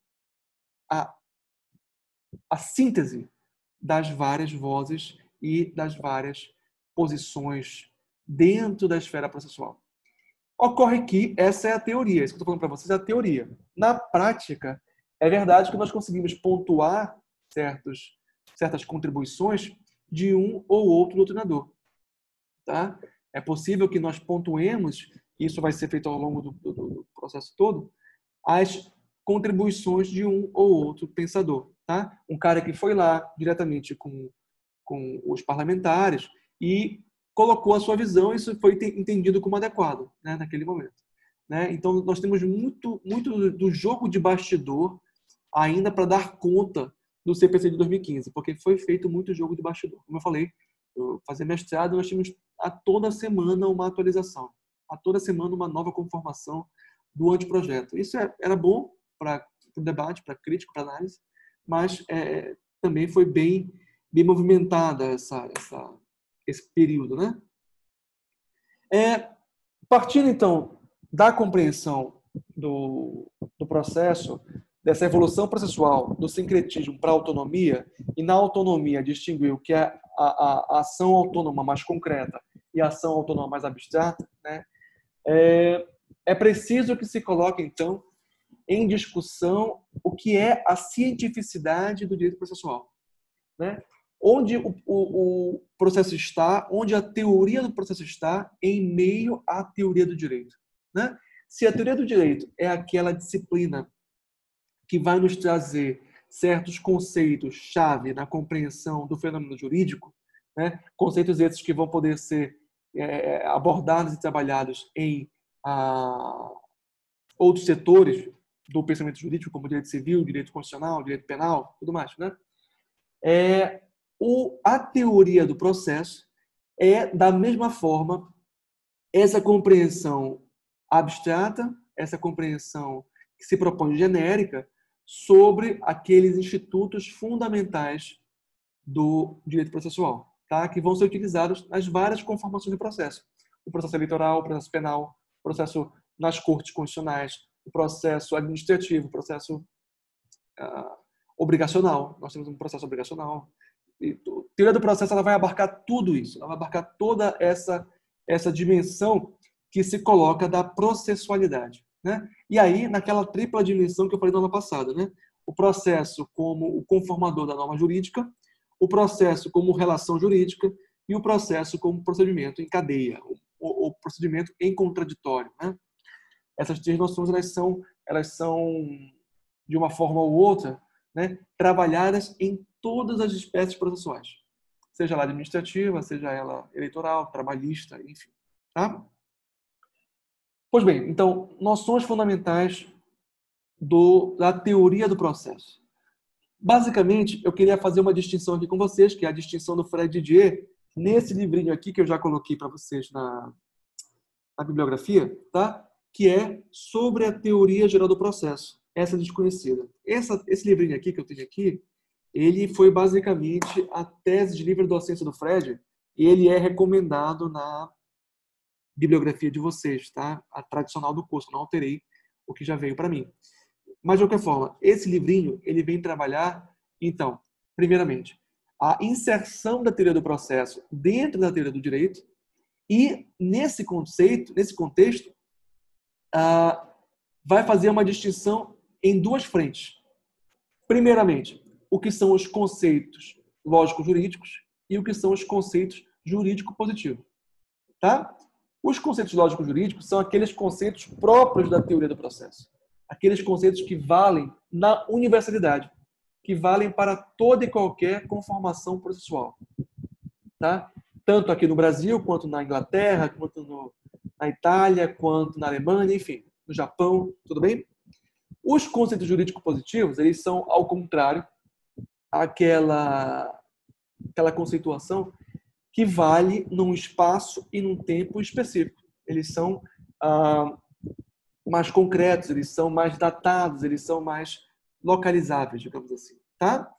a síntese das várias vozes e das várias posições dentro da esfera processual. Ocorre que essa é a teoria, isso que eu estou falando para vocês é a teoria. Na prática, é verdade que nós conseguimos pontuar certas contribuições de um ou outro doutrinador. Tá? É possível que nós pontuemos, e isso vai ser feito ao longo do processo todo, as contribuições de um ou outro pensador. Tá? Um cara que foi lá diretamente com os parlamentares e colocou a sua visão e isso foi entendido como adequado, né, naquele momento. Né? Então, nós temos muito do jogo de bastidor ainda para dar conta do CPC de 2015, porque foi feito muito jogo de bastidor. Como eu falei, eu fazia mestrado, nós tínhamos a toda semana uma atualização, a toda semana uma nova conformação do anteprojeto. Isso era bom para o debate, para crítica, para análise, mas também foi bem movimentada esse período, né? Partindo, então, da compreensão do processo, dessa evolução processual, do sincretismo para a autonomia, e na autonomia distinguir o que é a ação autônoma mais concreta e a ação autônoma mais abstrata, né? É preciso que se coloque, então, em discussão o que é a cientificidade do direito processual, né? Onde o processo está, onde a teoria do processo está em meio à teoria do direito, né? Se a teoria do direito é aquela disciplina que vai nos trazer certos conceitos-chave na compreensão do fenômeno jurídico, né? Conceitos esses que vão poder ser abordados e trabalhados em outros setores do pensamento jurídico, como direito civil, direito constitucional, direito penal, tudo mais, né? A teoria do processo é, da mesma forma, essa compreensão abstrata, essa compreensão que se propõe genérica sobre aqueles institutos fundamentais do direito processual, tá? Que vão ser utilizados nas várias conformações do processo. O processo eleitoral, o processo penal, o processo nas cortes constitucionais, o processo administrativo, o processo obrigacional. Nós temos um processo obrigacional. E a teoria do processo ela vai abarcar tudo isso, ela vai abarcar toda essa dimensão que se coloca da processualidade, né? E aí, naquela tripla dimensão que eu falei na aula passada, né? O processo como o conformador da norma jurídica, o processo como relação jurídica e o processo como procedimento em cadeia, o procedimento em contraditório, né? Essas três noções elas são de uma forma ou outra, né, trabalhadas em todas as espécies processuais, seja ela administrativa, seja ela eleitoral, trabalhista, enfim. Tá? Pois bem, então, noções fundamentais da teoria do processo. Basicamente, eu queria fazer uma distinção aqui com vocês, que é a distinção do Fred Didier, nesse livrinho aqui que eu já coloquei para vocês na bibliografia, tá? Que é sobre a teoria geral do processo, essa desconhecida. Esse livrinho aqui que eu tenho aqui, ele foi basicamente a tese de livre docência do Fred, e ele é recomendado na bibliografia de vocês, tá? A tradicional do curso, não alterei o que já veio para mim. Mas, de qualquer forma, esse livrinho, ele vem trabalhar, então, primeiramente, a inserção da teoria do processo dentro da teoria do direito, e nesse contexto, vai fazer uma distinção em duas frentes. Primeiramente, o que são os conceitos lógico-jurídicos e o que são os conceitos jurídico-positivos. Tá? Os conceitos lógico-jurídicos são aqueles conceitos próprios da teoria do processo. Aqueles conceitos que valem na universalidade, que valem para toda e qualquer conformação processual. Tá? Tanto aqui no Brasil, quanto na Inglaterra, quanto na Itália, quanto na Alemanha, enfim, no Japão, tudo bem? Os conceitos jurídicos positivos, eles são, ao contrário, aquela conceituação que vale num espaço e num tempo específico. Eles são mais concretos, eles são mais datados, eles são mais localizáveis, digamos assim. Tá?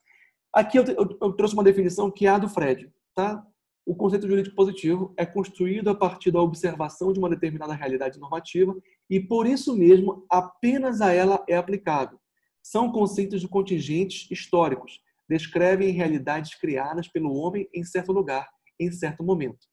Aqui eu trouxe uma definição que é a do Fred. Tá? O conceito jurídico positivo é construído a partir da observação de uma determinada realidade normativa e, por isso mesmo, apenas a ela é aplicável. São conceitos de contingentes históricos, descrevem realidades criadas pelo homem em certo lugar, em certo momento.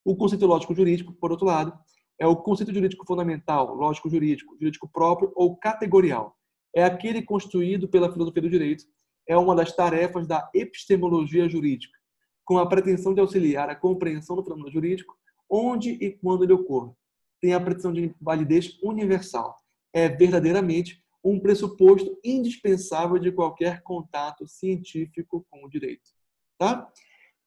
O conceito lógico-jurídico, por outro lado, é o conceito jurídico fundamental, lógico-jurídico, jurídico próprio ou categorial. É aquele construído pela filosofia do direito, é uma das tarefas da epistemologia jurídica, com a pretensão de auxiliar a compreensão do fenômeno jurídico, onde e quando ele ocorra. Tem a pretensão de validez universal. É verdadeiramente um pressuposto indispensável de qualquer contato científico com o direito. Tá?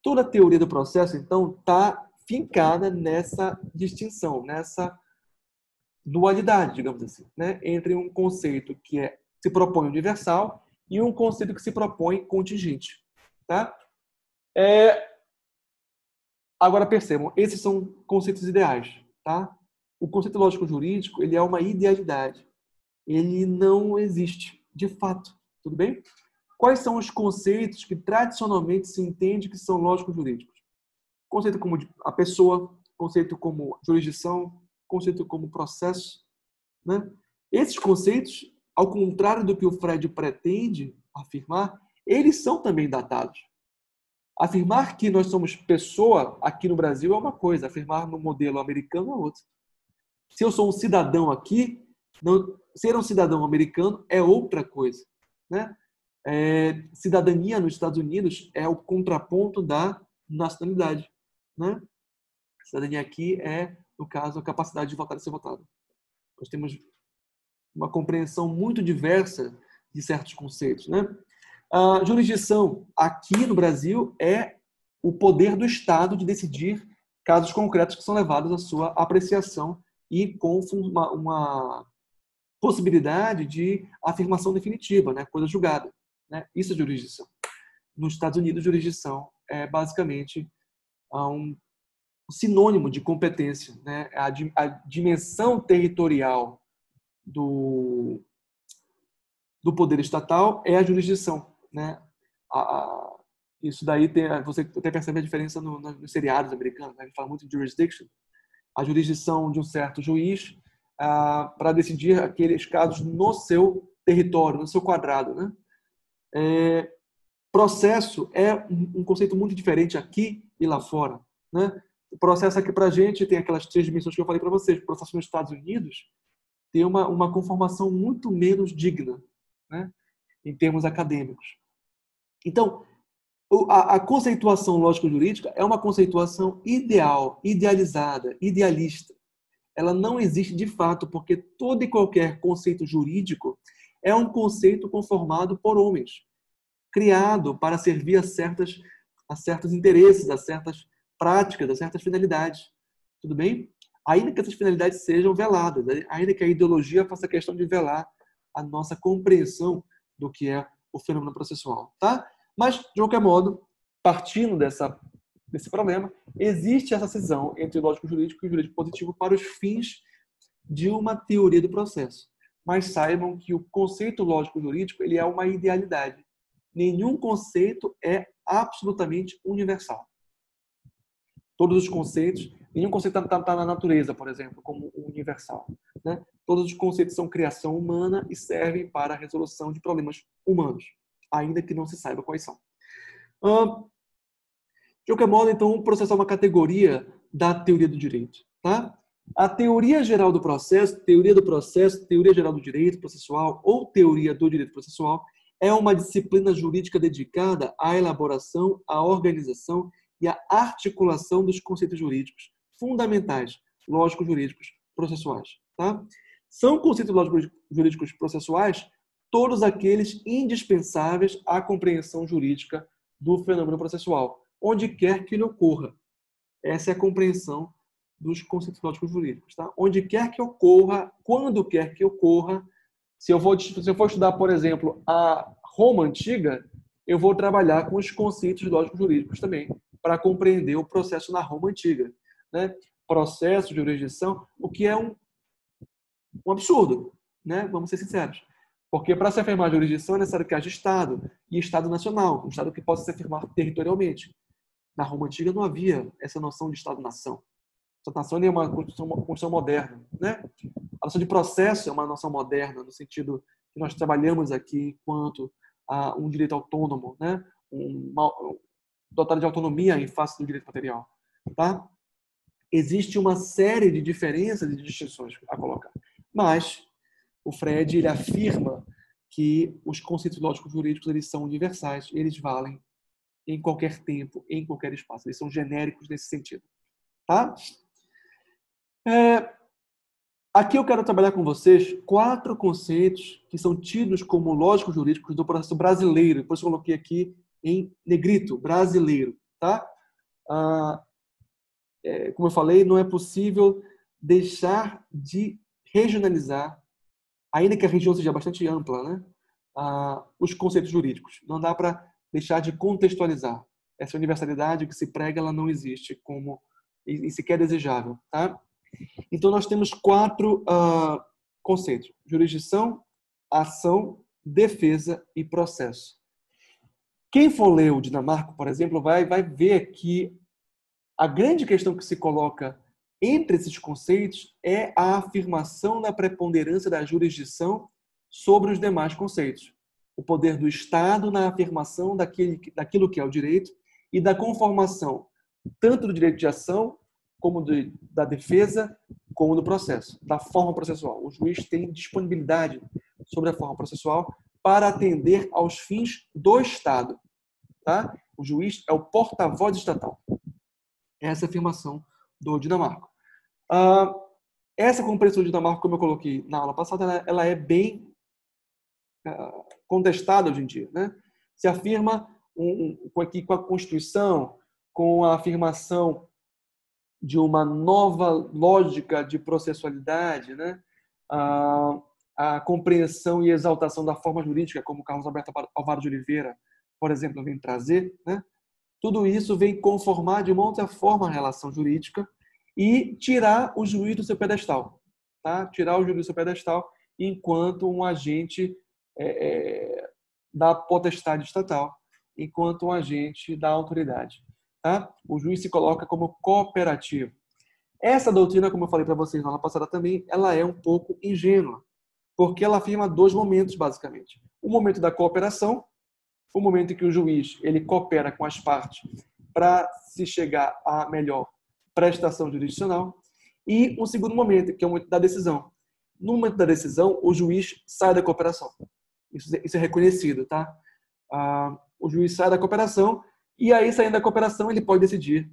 Toda a teoria do processo, então, está fincada nessa distinção, nessa dualidade, digamos assim, né? Entre um conceito que se propõe universal e um conceito que se propõe contingente. Tá? Agora percebam, esses são conceitos ideais. Tá? O conceito lógico-jurídico, ele é uma idealidade. Ele não existe, de fato. Tudo bem? Quais são os conceitos que tradicionalmente se entende que são lógico-jurídicos? Conceito como a pessoa, conceito como jurisdição, conceito como processo. Né? Esses conceitos, ao contrário do que o Fred pretende afirmar, eles são também datados. Afirmar que nós somos pessoa aqui no Brasil é uma coisa, afirmar no modelo americano é outra. Se eu sou um cidadão aqui, ser um cidadão americano é outra coisa. Né? Cidadania nos Estados Unidos é o contraponto da nacionalidade. Né? Cidadania aqui é, no caso, a capacidade de votar e ser votado. Nós temos uma compreensão muito diversa de certos conceitos. Né? A jurisdição aqui no Brasil é o poder do Estado de decidir casos concretos que são levados à sua apreciação e com uma possibilidade de afirmação definitiva, né? Coisa julgada. Né? Isso é jurisdição. Nos Estados Unidos, jurisdição é basicamente um sinônimo de competência. Né? A dimensão territorial do poder estatal é a jurisdição. Né? Isso daí você até percebe a diferença nos seriados americanos. Né? A gente fala muito de jurisdiction. A jurisdição de um certo juiz para decidir aqueles casos no seu território, no seu quadrado. Né? Processo é um conceito muito diferente aqui e lá fora. Né? O processo aqui para a gente tem aquelas 3 dimensões que eu falei para vocês. O processo nos Estados Unidos tem uma conformação muito menos digna, né? Em termos acadêmicos. Então, a conceituação lógico-jurídica é uma conceituação ideal, idealizada, idealista. Ela não existe de fato, porque todo e qualquer conceito jurídico é um conceito conformado por homens, criado para servir a certos interesses, a certas práticas, a certas finalidades. Tudo bem? Ainda que essas finalidades sejam veladas, ainda que a ideologia faça questão de velar a nossa compreensão do que é o fenômeno processual. Tá? Mas, de qualquer modo, partindo desse problema, existe essa cisão entre o lógico-jurídico e o jurídico-positivo para os fins de uma teoria do processo. Mas saibam que o conceito lógico-jurídico ele é uma idealidade. Nenhum conceito é absolutamente universal. Todos os conceitos, nenhum conceito está na natureza, por exemplo, como universal. Né? Todos os conceitos são criação humana e servem para a resolução de problemas humanos, ainda que não se saiba quais são. De qualquer modo, então, o processo é uma categoria da teoria do direito. Tá? A teoria geral do processo, teoria geral do direito processual ou teoria do direito processual é uma disciplina jurídica dedicada à elaboração, à organização e a articulação dos conceitos jurídicos fundamentais, lógicos jurídicos processuais. Tá? São conceitos lógicos jurídicos processuais todos aqueles indispensáveis à compreensão jurídica do fenômeno processual, onde quer que ele ocorra. Essa é a compreensão dos conceitos lógicos jurídicos. Tá? Onde quer que ocorra, quando quer que ocorra. Se eu for estudar, por exemplo, a Roma Antiga, eu vou trabalhar com os conceitos lógicos jurídicos também, para compreender o processo na Roma Antiga. Né? Processo de jurisdição, o que é um absurdo, né? Vamos ser sinceros. Porque para se afirmar jurisdição é necessário que haja Estado, e Estado nacional, um Estado que possa se afirmar territorialmente. Na Roma Antiga não havia essa noção de Estado-nação. Estado-nação é uma construção moderna. Né? A noção de processo é uma noção moderna, no sentido que nós trabalhamos aqui enquanto um direito autônomo, né? Dotado de autonomia em face do direito material. Tá? Existe uma série de diferenças e de distinções a colocar. Mas o Freire ele afirma que os conceitos lógicos jurídicos eles são universais, eles valem em qualquer tempo, em qualquer espaço. Eles são genéricos nesse sentido. Tá? Aqui eu quero trabalhar com vocês 4 conceitos que são tidos como lógicos jurídicos do processo brasileiro. Depois eu coloquei aqui em negrito, brasileiro. Tá? Como eu falei, não é possível deixar de regionalizar, ainda que a região seja bastante ampla, né? Os conceitos jurídicos. Não dá para deixar de contextualizar. Essa universalidade que se prega, ela não existe como e sequer desejável. Tá? Então, nós temos 4 conceitos. Jurisdição, ação, defesa e processo. Quem for ler o Dinamarco, por exemplo, vai ver que a grande questão que se coloca entre esses conceitos é a afirmação da preponderância da jurisdição sobre os demais conceitos. O poder do Estado na afirmação daquilo que é o direito e da conformação tanto do direito de ação, como da defesa, como do processo, da forma processual. O juiz tem disponibilidade sobre a forma processual para atender aos fins do Estado. Tá? O juiz é o porta-voz estatal. Essa é a afirmação do Dinamarco. Essa compreensão do Dinamarco, como eu coloquei na aula passada, ela é bem contestada hoje em dia. Né? Se afirma com a Constituição, com a afirmação de uma nova lógica de processualidade, né? A compreensão e exaltação da forma jurídica, como Carlos Alberto Alvaro de Oliveira, por exemplo, vem trazer, né? Tudo isso vem conformar de uma outra forma a relação jurídica e tirar o juiz do seu pedestal. Tá? Tirar o juiz do seu pedestal enquanto um agente da potestade estatal, enquanto um agente da autoridade. Tá? O juiz se coloca como cooperativo. Essa doutrina, como eu falei para vocês na aula passada também, ela é um pouco ingênua, porque ela afirma 2 momentos, basicamente. O momento da cooperação, o momento em que o juiz ele coopera com as partes para se chegar à melhor prestação jurisdicional, e um segundo momento, que é o momento da decisão. No momento da decisão, o juiz sai da cooperação. Isso é reconhecido, tá? O juiz sai da cooperação e aí, saindo da cooperação, ele pode decidir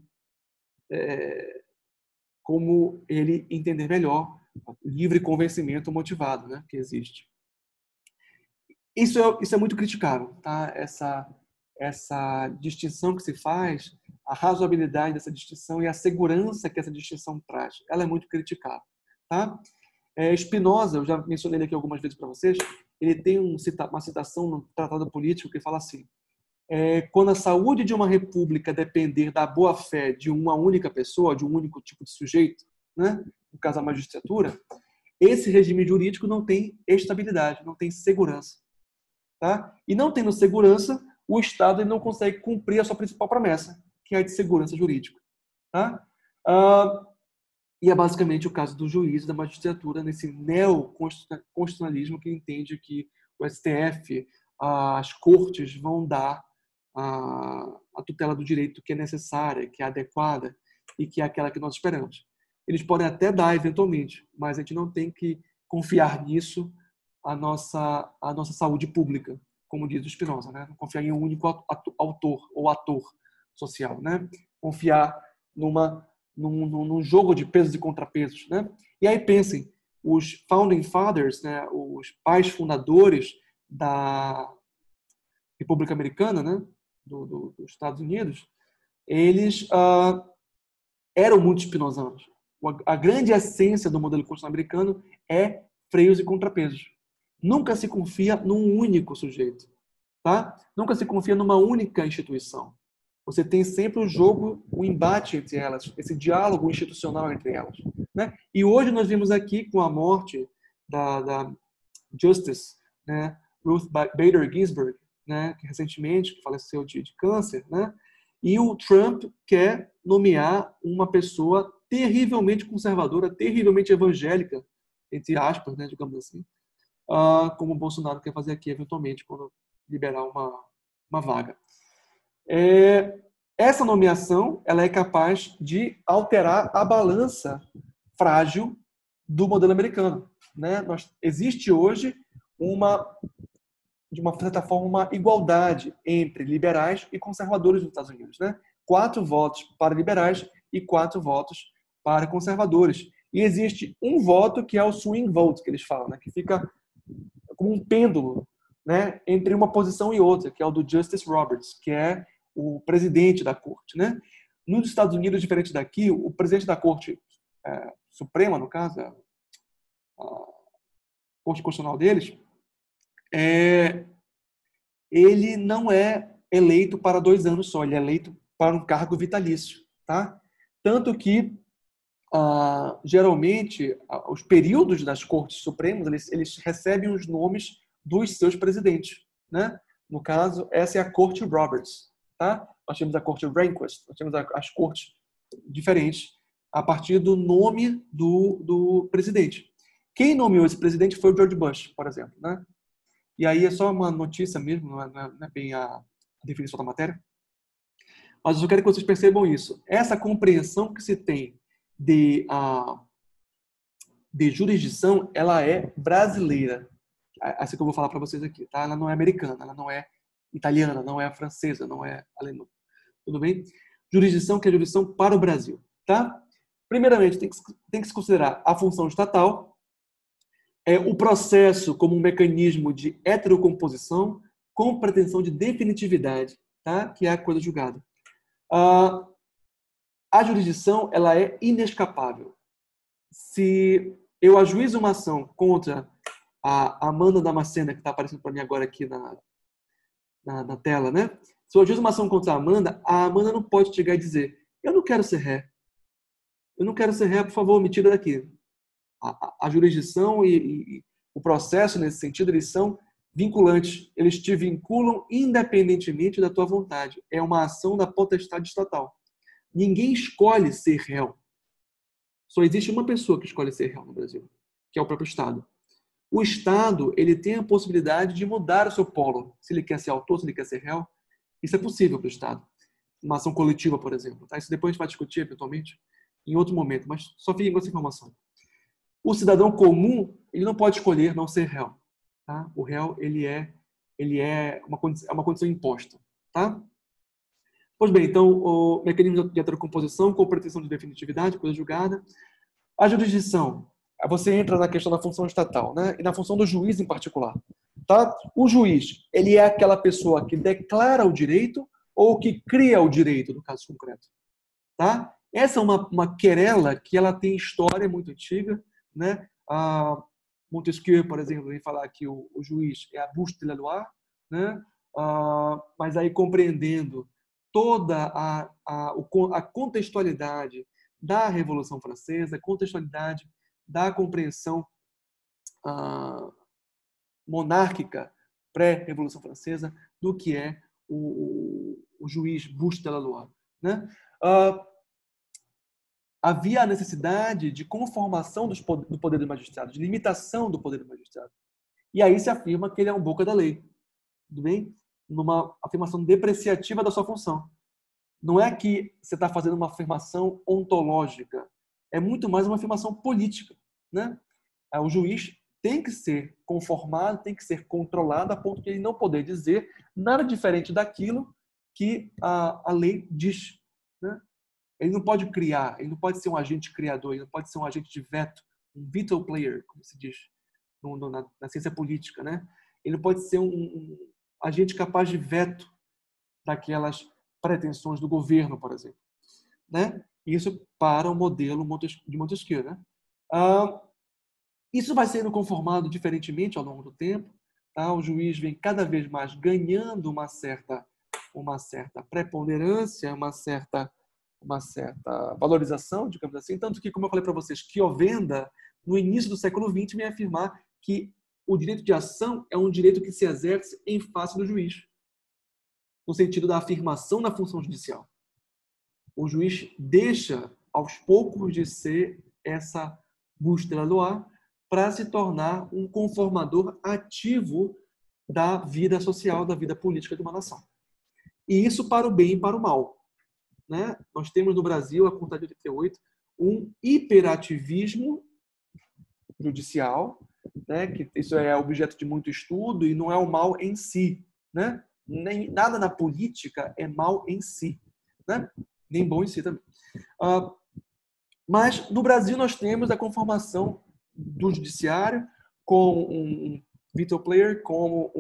como ele entender melhor, livre convencimento motivado, né, que existe. Isso é muito criticável, tá? Essa distinção que se faz, a razoabilidade dessa distinção e a segurança que essa distinção traz, ela é muito criticável, tá? Spinoza, eu já mencionei ele aqui algumas vezes para vocês, ele tem uma citação no Tratado Político que fala assim: quando a saúde de uma república depender da boa-fé de uma única pessoa, de um único tipo de sujeito, né? No caso a magistratura, esse regime jurídico não tem estabilidade, não tem segurança. Tá? E não tendo segurança, o Estado ele não consegue cumprir a sua principal promessa, que é a de segurança jurídica. Tá? E é basicamente o caso do juiz e da magistratura nesse neoconstitucionalismo que entende que o STF, as cortes vão dar a tutela do direito que é necessária, que é adequada e que é aquela que nós esperamos. Eles podem até dar, eventualmente, mas a gente não tem que confiar nisso a nossa saúde pública, como diz o Spinoza, né? Não confiar em um único autor ou ator social, né? confiar num jogo de pesos e contrapesos, né? E aí pensem, os Founding Fathers, né, os pais fundadores da República Americana, né, dos Estados Unidos, eles eram muito spinozanos. A grande essência do modelo constitucional americano é freios e contrapesos. Nunca se confia num único sujeito, tá? Nunca se confia numa única instituição. Você tem sempre o jogo, o embate entre elas, esse diálogo institucional entre elas, né? E hoje nós vimos aqui com a morte da Justice, né, Ruth Bader Ginsburg, né, que recentemente faleceu de câncer, né? E o Trump quer nomear uma pessoa terrivelmente conservadora, terrivelmente evangélica, entre aspas, né, digamos assim, como o Bolsonaro quer fazer aqui, eventualmente, quando liberar uma vaga. Essa nomeação ela é capaz de alterar a balança frágil do modelo americano, né? Existe hoje de uma certa forma, uma igualdade entre liberais e conservadores nos Estados Unidos, né? 4 votos para liberais e 4 votos para conservadores. E existe um voto que é o swing vote, que eles falam, né? Que fica como um pêndulo, né? Entre uma posição e outra, que é o do Justice Roberts, que é o presidente da corte, né? Nos Estados Unidos, diferente daqui, o presidente da corte suprema, no caso, a corte constitucional deles, ele não é eleito para 2 anos só, ele é eleito para um cargo vitalício, tá? Tanto que, geralmente, os períodos das cortes supremas, eles recebem os nomes dos seus presidentes, né? No caso, essa é a corte Roberts, tá? Nós temos a corte Rehnquist, nós temos as cortes diferentes a partir do nome do presidente. Quem nomeou esse presidente foi o George Bush, por exemplo, né? E aí é só uma notícia mesmo, não é bem a definição da matéria. Mas eu só quero que vocês percebam isso. Essa compreensão que se tem de jurisdição, ela é brasileira. Essa que eu vou falar para vocês aqui, tá? Ela não é americana, ela não é italiana, não é francesa, não é alemã. Tudo bem? Jurisdição que é jurisdição para o Brasil, tá? Primeiramente, tem que se considerar a função estatal, o processo como um mecanismo de heterocomposição com pretensão de definitividade, tá? Que é a coisa julgada. A jurisdição ela é inescapável. Se eu ajuizo uma ação contra a Amanda Damascena, que está aparecendo para mim agora aqui na tela, né? Se eu ajuizo uma ação contra a Amanda não pode chegar e dizer: eu não quero ser ré. Eu não quero ser ré, por favor, me tira daqui. A jurisdição e o processo, nesse sentido, eles são vinculantes. Eles te vinculam independentemente da tua vontade. É uma ação da potestade estatal. Ninguém escolhe ser réu. Só existe uma pessoa que escolhe ser réu no Brasil, que é o próprio Estado. O Estado, ele tem a possibilidade de mudar o seu polo. Se ele quer ser autor, se ele quer ser réu, isso é possível para o Estado. Uma ação coletiva, por exemplo. Tá? Isso depois a gente vai discutir, eventualmente, em outro momento, mas só fiquem com essa informação. O cidadão comum, ele não pode escolher não ser réu. Tá? O réu, ele é uma condição imposta. Tá? Pois bem, então, o mecanismo de heterocomposição com pretensão de definitividade, coisa julgada. A jurisdição, você entra na questão da função estatal, né? E na função do juiz em particular. Tá? O juiz, ele é aquela pessoa que declara o direito ou que cria o direito, no caso concreto. Tá? Essa é uma querela que ela tem história muito antiga, né? Montesquieu, por exemplo, vem falar que o juiz é a bouche de la loi, né? Mas aí compreendendo toda a contextualidade da Revolução Francesa, a contextualidade da compreensão monárquica pré-Revolução Francesa do que é o juiz bouche de la loi, né? Havia a necessidade de conformação do poder do magistrado, de limitação do poder do magistrado. E aí se afirma que ele é um boca da lei. Tudo bem? Numa afirmação depreciativa da sua função. Não é que você está fazendo uma afirmação ontológica. É muito mais uma afirmação política, né? O juiz tem que ser conformado, tem que ser controlado a ponto de ele não poder dizer nada diferente daquilo que a lei diz, né? Ele não pode criar, ele não pode ser um agente criador, ele não pode ser um agente de veto, um veto player, como se diz na ciência política, né? Ele não pode ser um agente capaz de veto daquelas pretensões do governo, por exemplo, né? Isso para o modelo de Montesquieu, né? Isso vai sendo conformado diferentemente ao longo do tempo, tá? O juiz vem cada vez mais ganhando uma certa preponderância, uma certa valorização, digamos assim, tanto que, como eu falei para vocês, Chiovenda, no início do século XX, vem afirmar que o direito de ação é um direito que se exerce em face do juiz, no sentido da afirmação da função judicial. O juiz deixa, aos poucos, de ser essa bouche de la loi para se tornar um conformador ativo da vida social, da vida política de uma nação. E isso para o bem e para o mal, né? Nós temos no Brasil, a Conta de 88, um hiperativismo judicial, né? Que isso é objeto de muito estudo e não é o mal em si, né? Nada na política é mal em si, né? Nem bom em si também. Mas no Brasil nós temos a conformação do judiciário com um veto player, como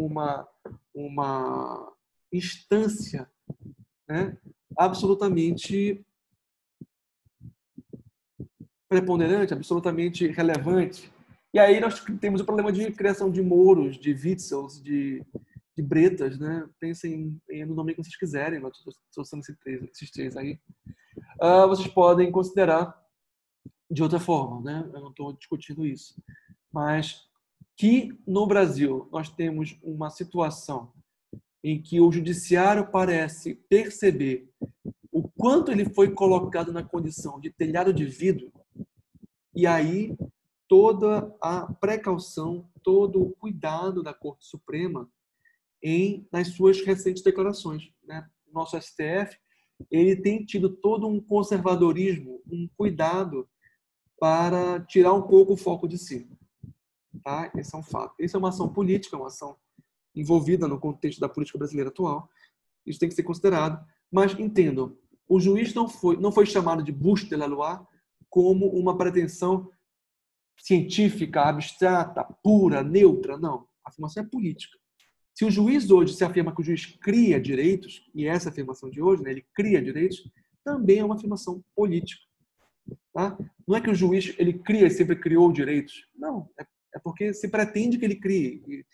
uma instância, né, absolutamente preponderante, absolutamente relevante. E aí nós temos o problema de criação de Moros, de Witzels, de Bretas, né? Pensem no nome que vocês quiserem, mas estou usando esses três aí. Vocês podem considerar de outra forma, né? Eu não estou discutindo isso. Mas que no Brasil nós temos uma situação em que o judiciário parece perceber o quanto ele foi colocado na condição de telhado de vidro, e aí toda a precaução, todo o cuidado da Corte Suprema nas suas recentes declarações, né? O nosso STF, ele tem tido todo um conservadorismo, um cuidado para tirar um pouco o foco de si. Tá? Esse é um fato. Isso é uma ação política, uma ação envolvida no contexto da política brasileira atual. Isso tem que ser considerado. Mas entendam, o juiz não foi chamado de bouche de la loi como uma pretensão científica, abstrata, pura, neutra. Não. A afirmação é política. Se o juiz hoje se afirma que o juiz cria direitos, e essa afirmação de hoje, né, ele cria direitos, também é uma afirmação política. Tá? Não é que o juiz ele cria e sempre criou direitos. Não. É porque se pretende que ele crie.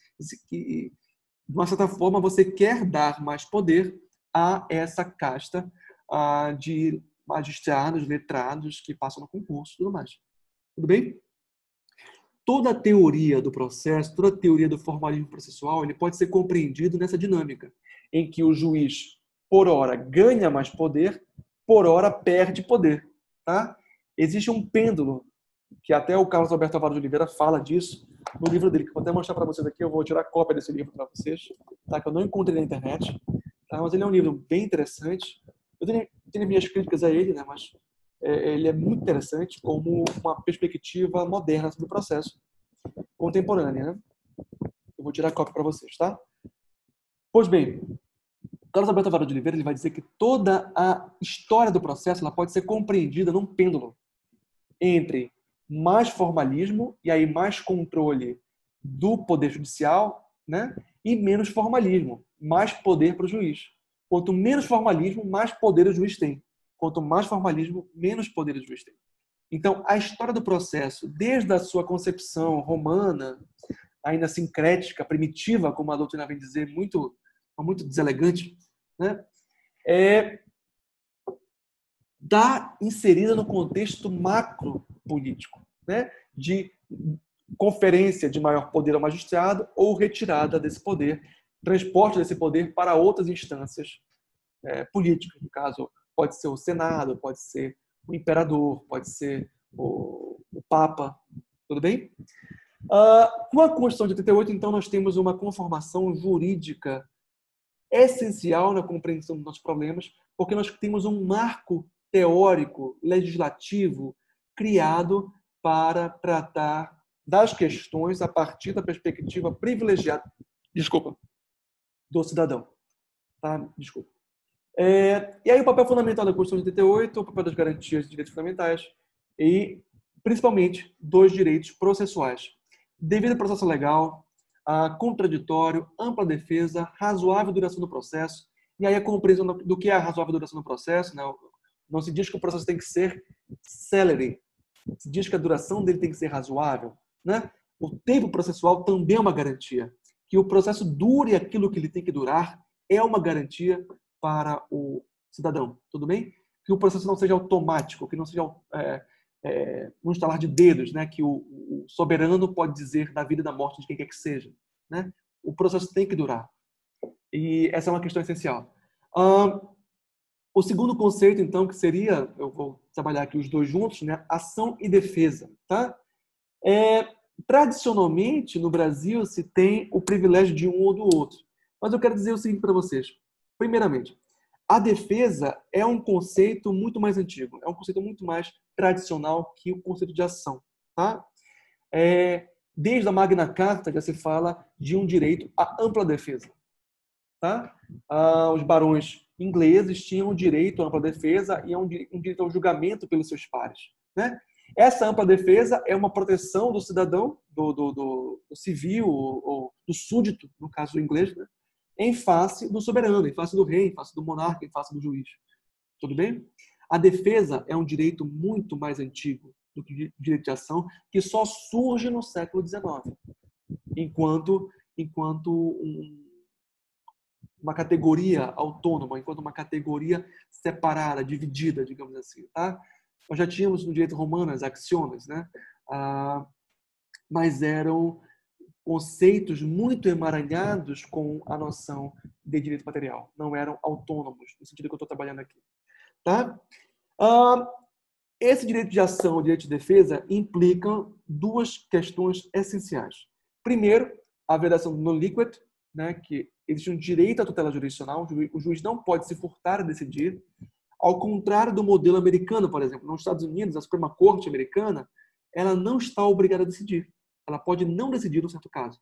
E, de uma certa forma, você quer dar mais poder a essa casta de magistrados, letrados que passam no concurso e tudo mais. Tudo bem? Toda a teoria do processo, toda a teoria do formalismo processual, ele pode ser compreendido nessa dinâmica, em que o juiz, por hora, ganha mais poder, por hora, perde poder. Tá? Existe um pêndulo, que até o Carlos Alberto Tavares de Oliveira fala disso, no livro dele, que eu vou até mostrar para vocês aqui, eu vou tirar cópia desse livro para vocês, tá? Que eu não encontrei na internet, tá? Mas ele é um livro bem interessante. Eu tenho minhas críticas a ele, né? Mas ele é muito interessante como uma perspectiva moderna sobre o processo, contemporânea, né? Eu vou tirar cópia para vocês, tá? Pois bem, Carlos Alberto Tavares de Oliveira ele vai dizer que toda a história do processo ela pode ser compreendida num pêndulo entre mais formalismo e aí mais controle do poder judicial, né? E menos formalismo, mais poder para o juiz. Quanto menos formalismo, mais poder o juiz tem. Quanto mais formalismo, menos poder o juiz tem. Então, a história do processo, desde a sua concepção romana, ainda sincrética, primitiva, como a doutrina vem dizer, muito deselegante, né? Está inserida no contexto macro político, né? De conferência de maior poder ao magistrado ou retirada desse poder, transporte desse poder para outras instâncias políticas. No caso, pode ser o Senado, pode ser o imperador, pode ser o Papa. Tudo bem? Com a Constituição de 88, então, nós temos uma conformação jurídica essencial na compreensão dos nossos problemas, porque nós temos um marco teórico, legislativo, criado para tratar das questões a partir da perspectiva privilegiada, do cidadão. Tá? Desculpa. E aí o papel fundamental da Constituição de 88, o papel das garantias de direitos fundamentais e, principalmente, dos direitos processuais. Devido processo legal, contraditório, ampla defesa, razoável duração do processo. E aí a compreensão do que é a razoável duração do processo, né? Não se diz que o processo tem que ser célere, se diz que a duração dele tem que ser razoável, né? O tempo processual também é uma garantia. Que o processo dure aquilo que ele tem que durar é uma garantia para o cidadão, tudo bem? Que o processo não seja automático, que não seja um estalar de dedos, né? Que o soberano pode dizer da vida e da morte de quem quer que seja, né? O processo tem que durar. E essa é uma questão essencial. O segundo conceito, então, que seria, eu vou trabalhar aqui os dois juntos, né? Ação e defesa, tá? Tradicionalmente, no Brasil, se tem o privilégio de um ou do outro. Mas eu quero dizer o seguinte para vocês. Primeiramente, a defesa é um conceito muito mais antigo, é um conceito muito mais tradicional que o conceito de ação, tá? Desde a Magna Carta já se fala de um direito à ampla defesa, tá? Os barões ingleses tinham o direito à ampla defesa e um direito ao julgamento pelos seus pares, né? Essa ampla defesa é uma proteção do cidadão, do civil ou do súdito, no caso inglês, né? Em face do soberano, em face do rei, em face do monarca, em face do juiz. Tudo bem? A defesa é um direito muito mais antigo do que o direito de ação, que só surge no século XIX, enquanto uma categoria autônoma, enquanto uma categoria separada, dividida, digamos assim, tá? Nós já tínhamos no direito romano as axiomas, né? Mas eram conceitos muito emaranhados com a noção de direito material. Não eram autônomos, no sentido que eu estou trabalhando aqui. Tá? Esse direito de ação e o direito de defesa implicam duas questões essenciais. Primeiro, a vedação do non-liquid, né, que existe um direito à tutela jurisdicional, o juiz não pode se furtar a decidir, ao contrário do modelo americano, por exemplo. Nos Estados Unidos, a Suprema Corte americana, ela não está obrigada a decidir. Ela pode não decidir num certo caso.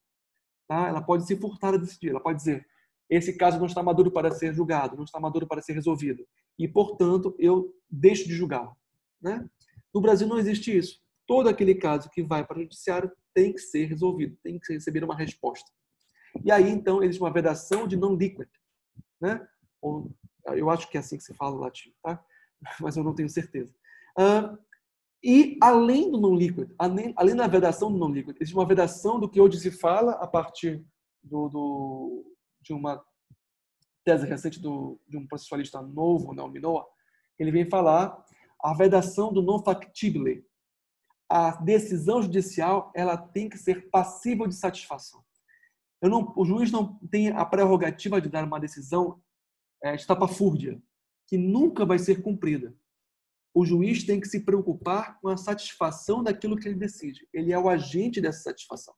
Tá? Ela pode se furtar a decidir. Ela pode dizer, esse caso não está maduro para ser julgado, não está maduro para ser resolvido. E, portanto, eu deixo de julgá-lo. Né? No Brasil não existe isso. Todo aquele caso que vai para o judiciário tem que ser resolvido, tem que receber uma resposta. E aí, então, existe uma vedação de non-liquid. Né? Eu acho que é assim que se fala no latim, tá? Mas eu não tenho certeza. E além do non-liquid, além da vedação do non-liquid, existe uma vedação do que hoje se fala a partir de uma tese recente de um processualista novo, Naomi Minowa. Ele vem falar a vedação do non factibile. A decisão judicial ela tem que ser passível de satisfação. O juiz não tem a prerrogativa de dar uma decisão estapafúrdia, que nunca vai ser cumprida. O juiz tem que se preocupar com a satisfação daquilo que ele decide. Ele é o agente dessa satisfação.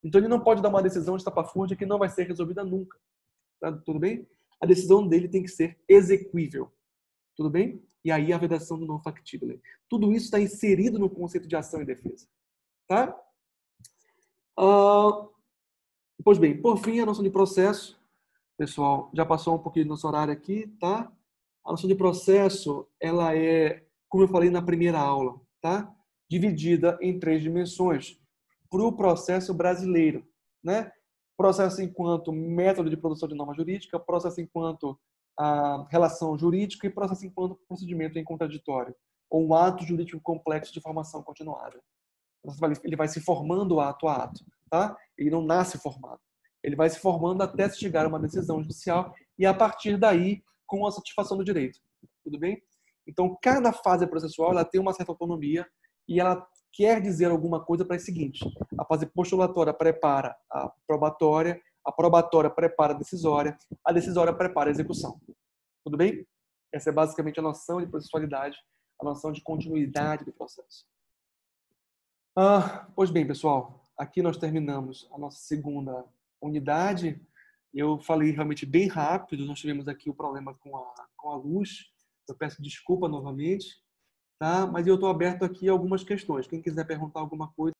Então, ele não pode dar uma decisão estapafúrdia que não vai ser resolvida nunca. Tá? Tudo bem? A decisão dele tem que ser exequível. Tudo bem? E aí a vedação do non factibile. Tudo isso está inserido no conceito de ação e defesa. Tá? Pois bem, por fim, a noção de processo. Pessoal, já passou um pouquinho do nosso horário aqui, tá? A noção de processo, ela é, como eu falei na primeira aula, tá? Dividida em 3 dimensões para o processo brasileiro, né? Processo enquanto método de produção de norma jurídica, processo enquanto relação jurídica e processo enquanto procedimento em contraditório, ou um ato jurídico complexo de formação continuada. Ele vai se formando ato a ato, tá? Ele não nasce formado. Ele vai se formando até se chegar a uma decisão judicial e, a partir daí, com a satisfação do direito. Tudo bem? Então, cada fase processual ela tem uma certa autonomia e ela quer dizer alguma coisa para o seguinte. A fase postulatória prepara a probatória prepara a decisória prepara a execução. Tudo bem? Essa é basicamente a noção de processualidade, a noção de continuidade do processo. Pois bem, pessoal, aqui nós terminamos a nossa segunda unidade. Eu falei realmente bem rápido, nós tivemos aqui o problema com a luz. Eu peço desculpa novamente, tá? Mas eu estou aberto aqui a algumas questões. Quem quiser perguntar alguma coisa,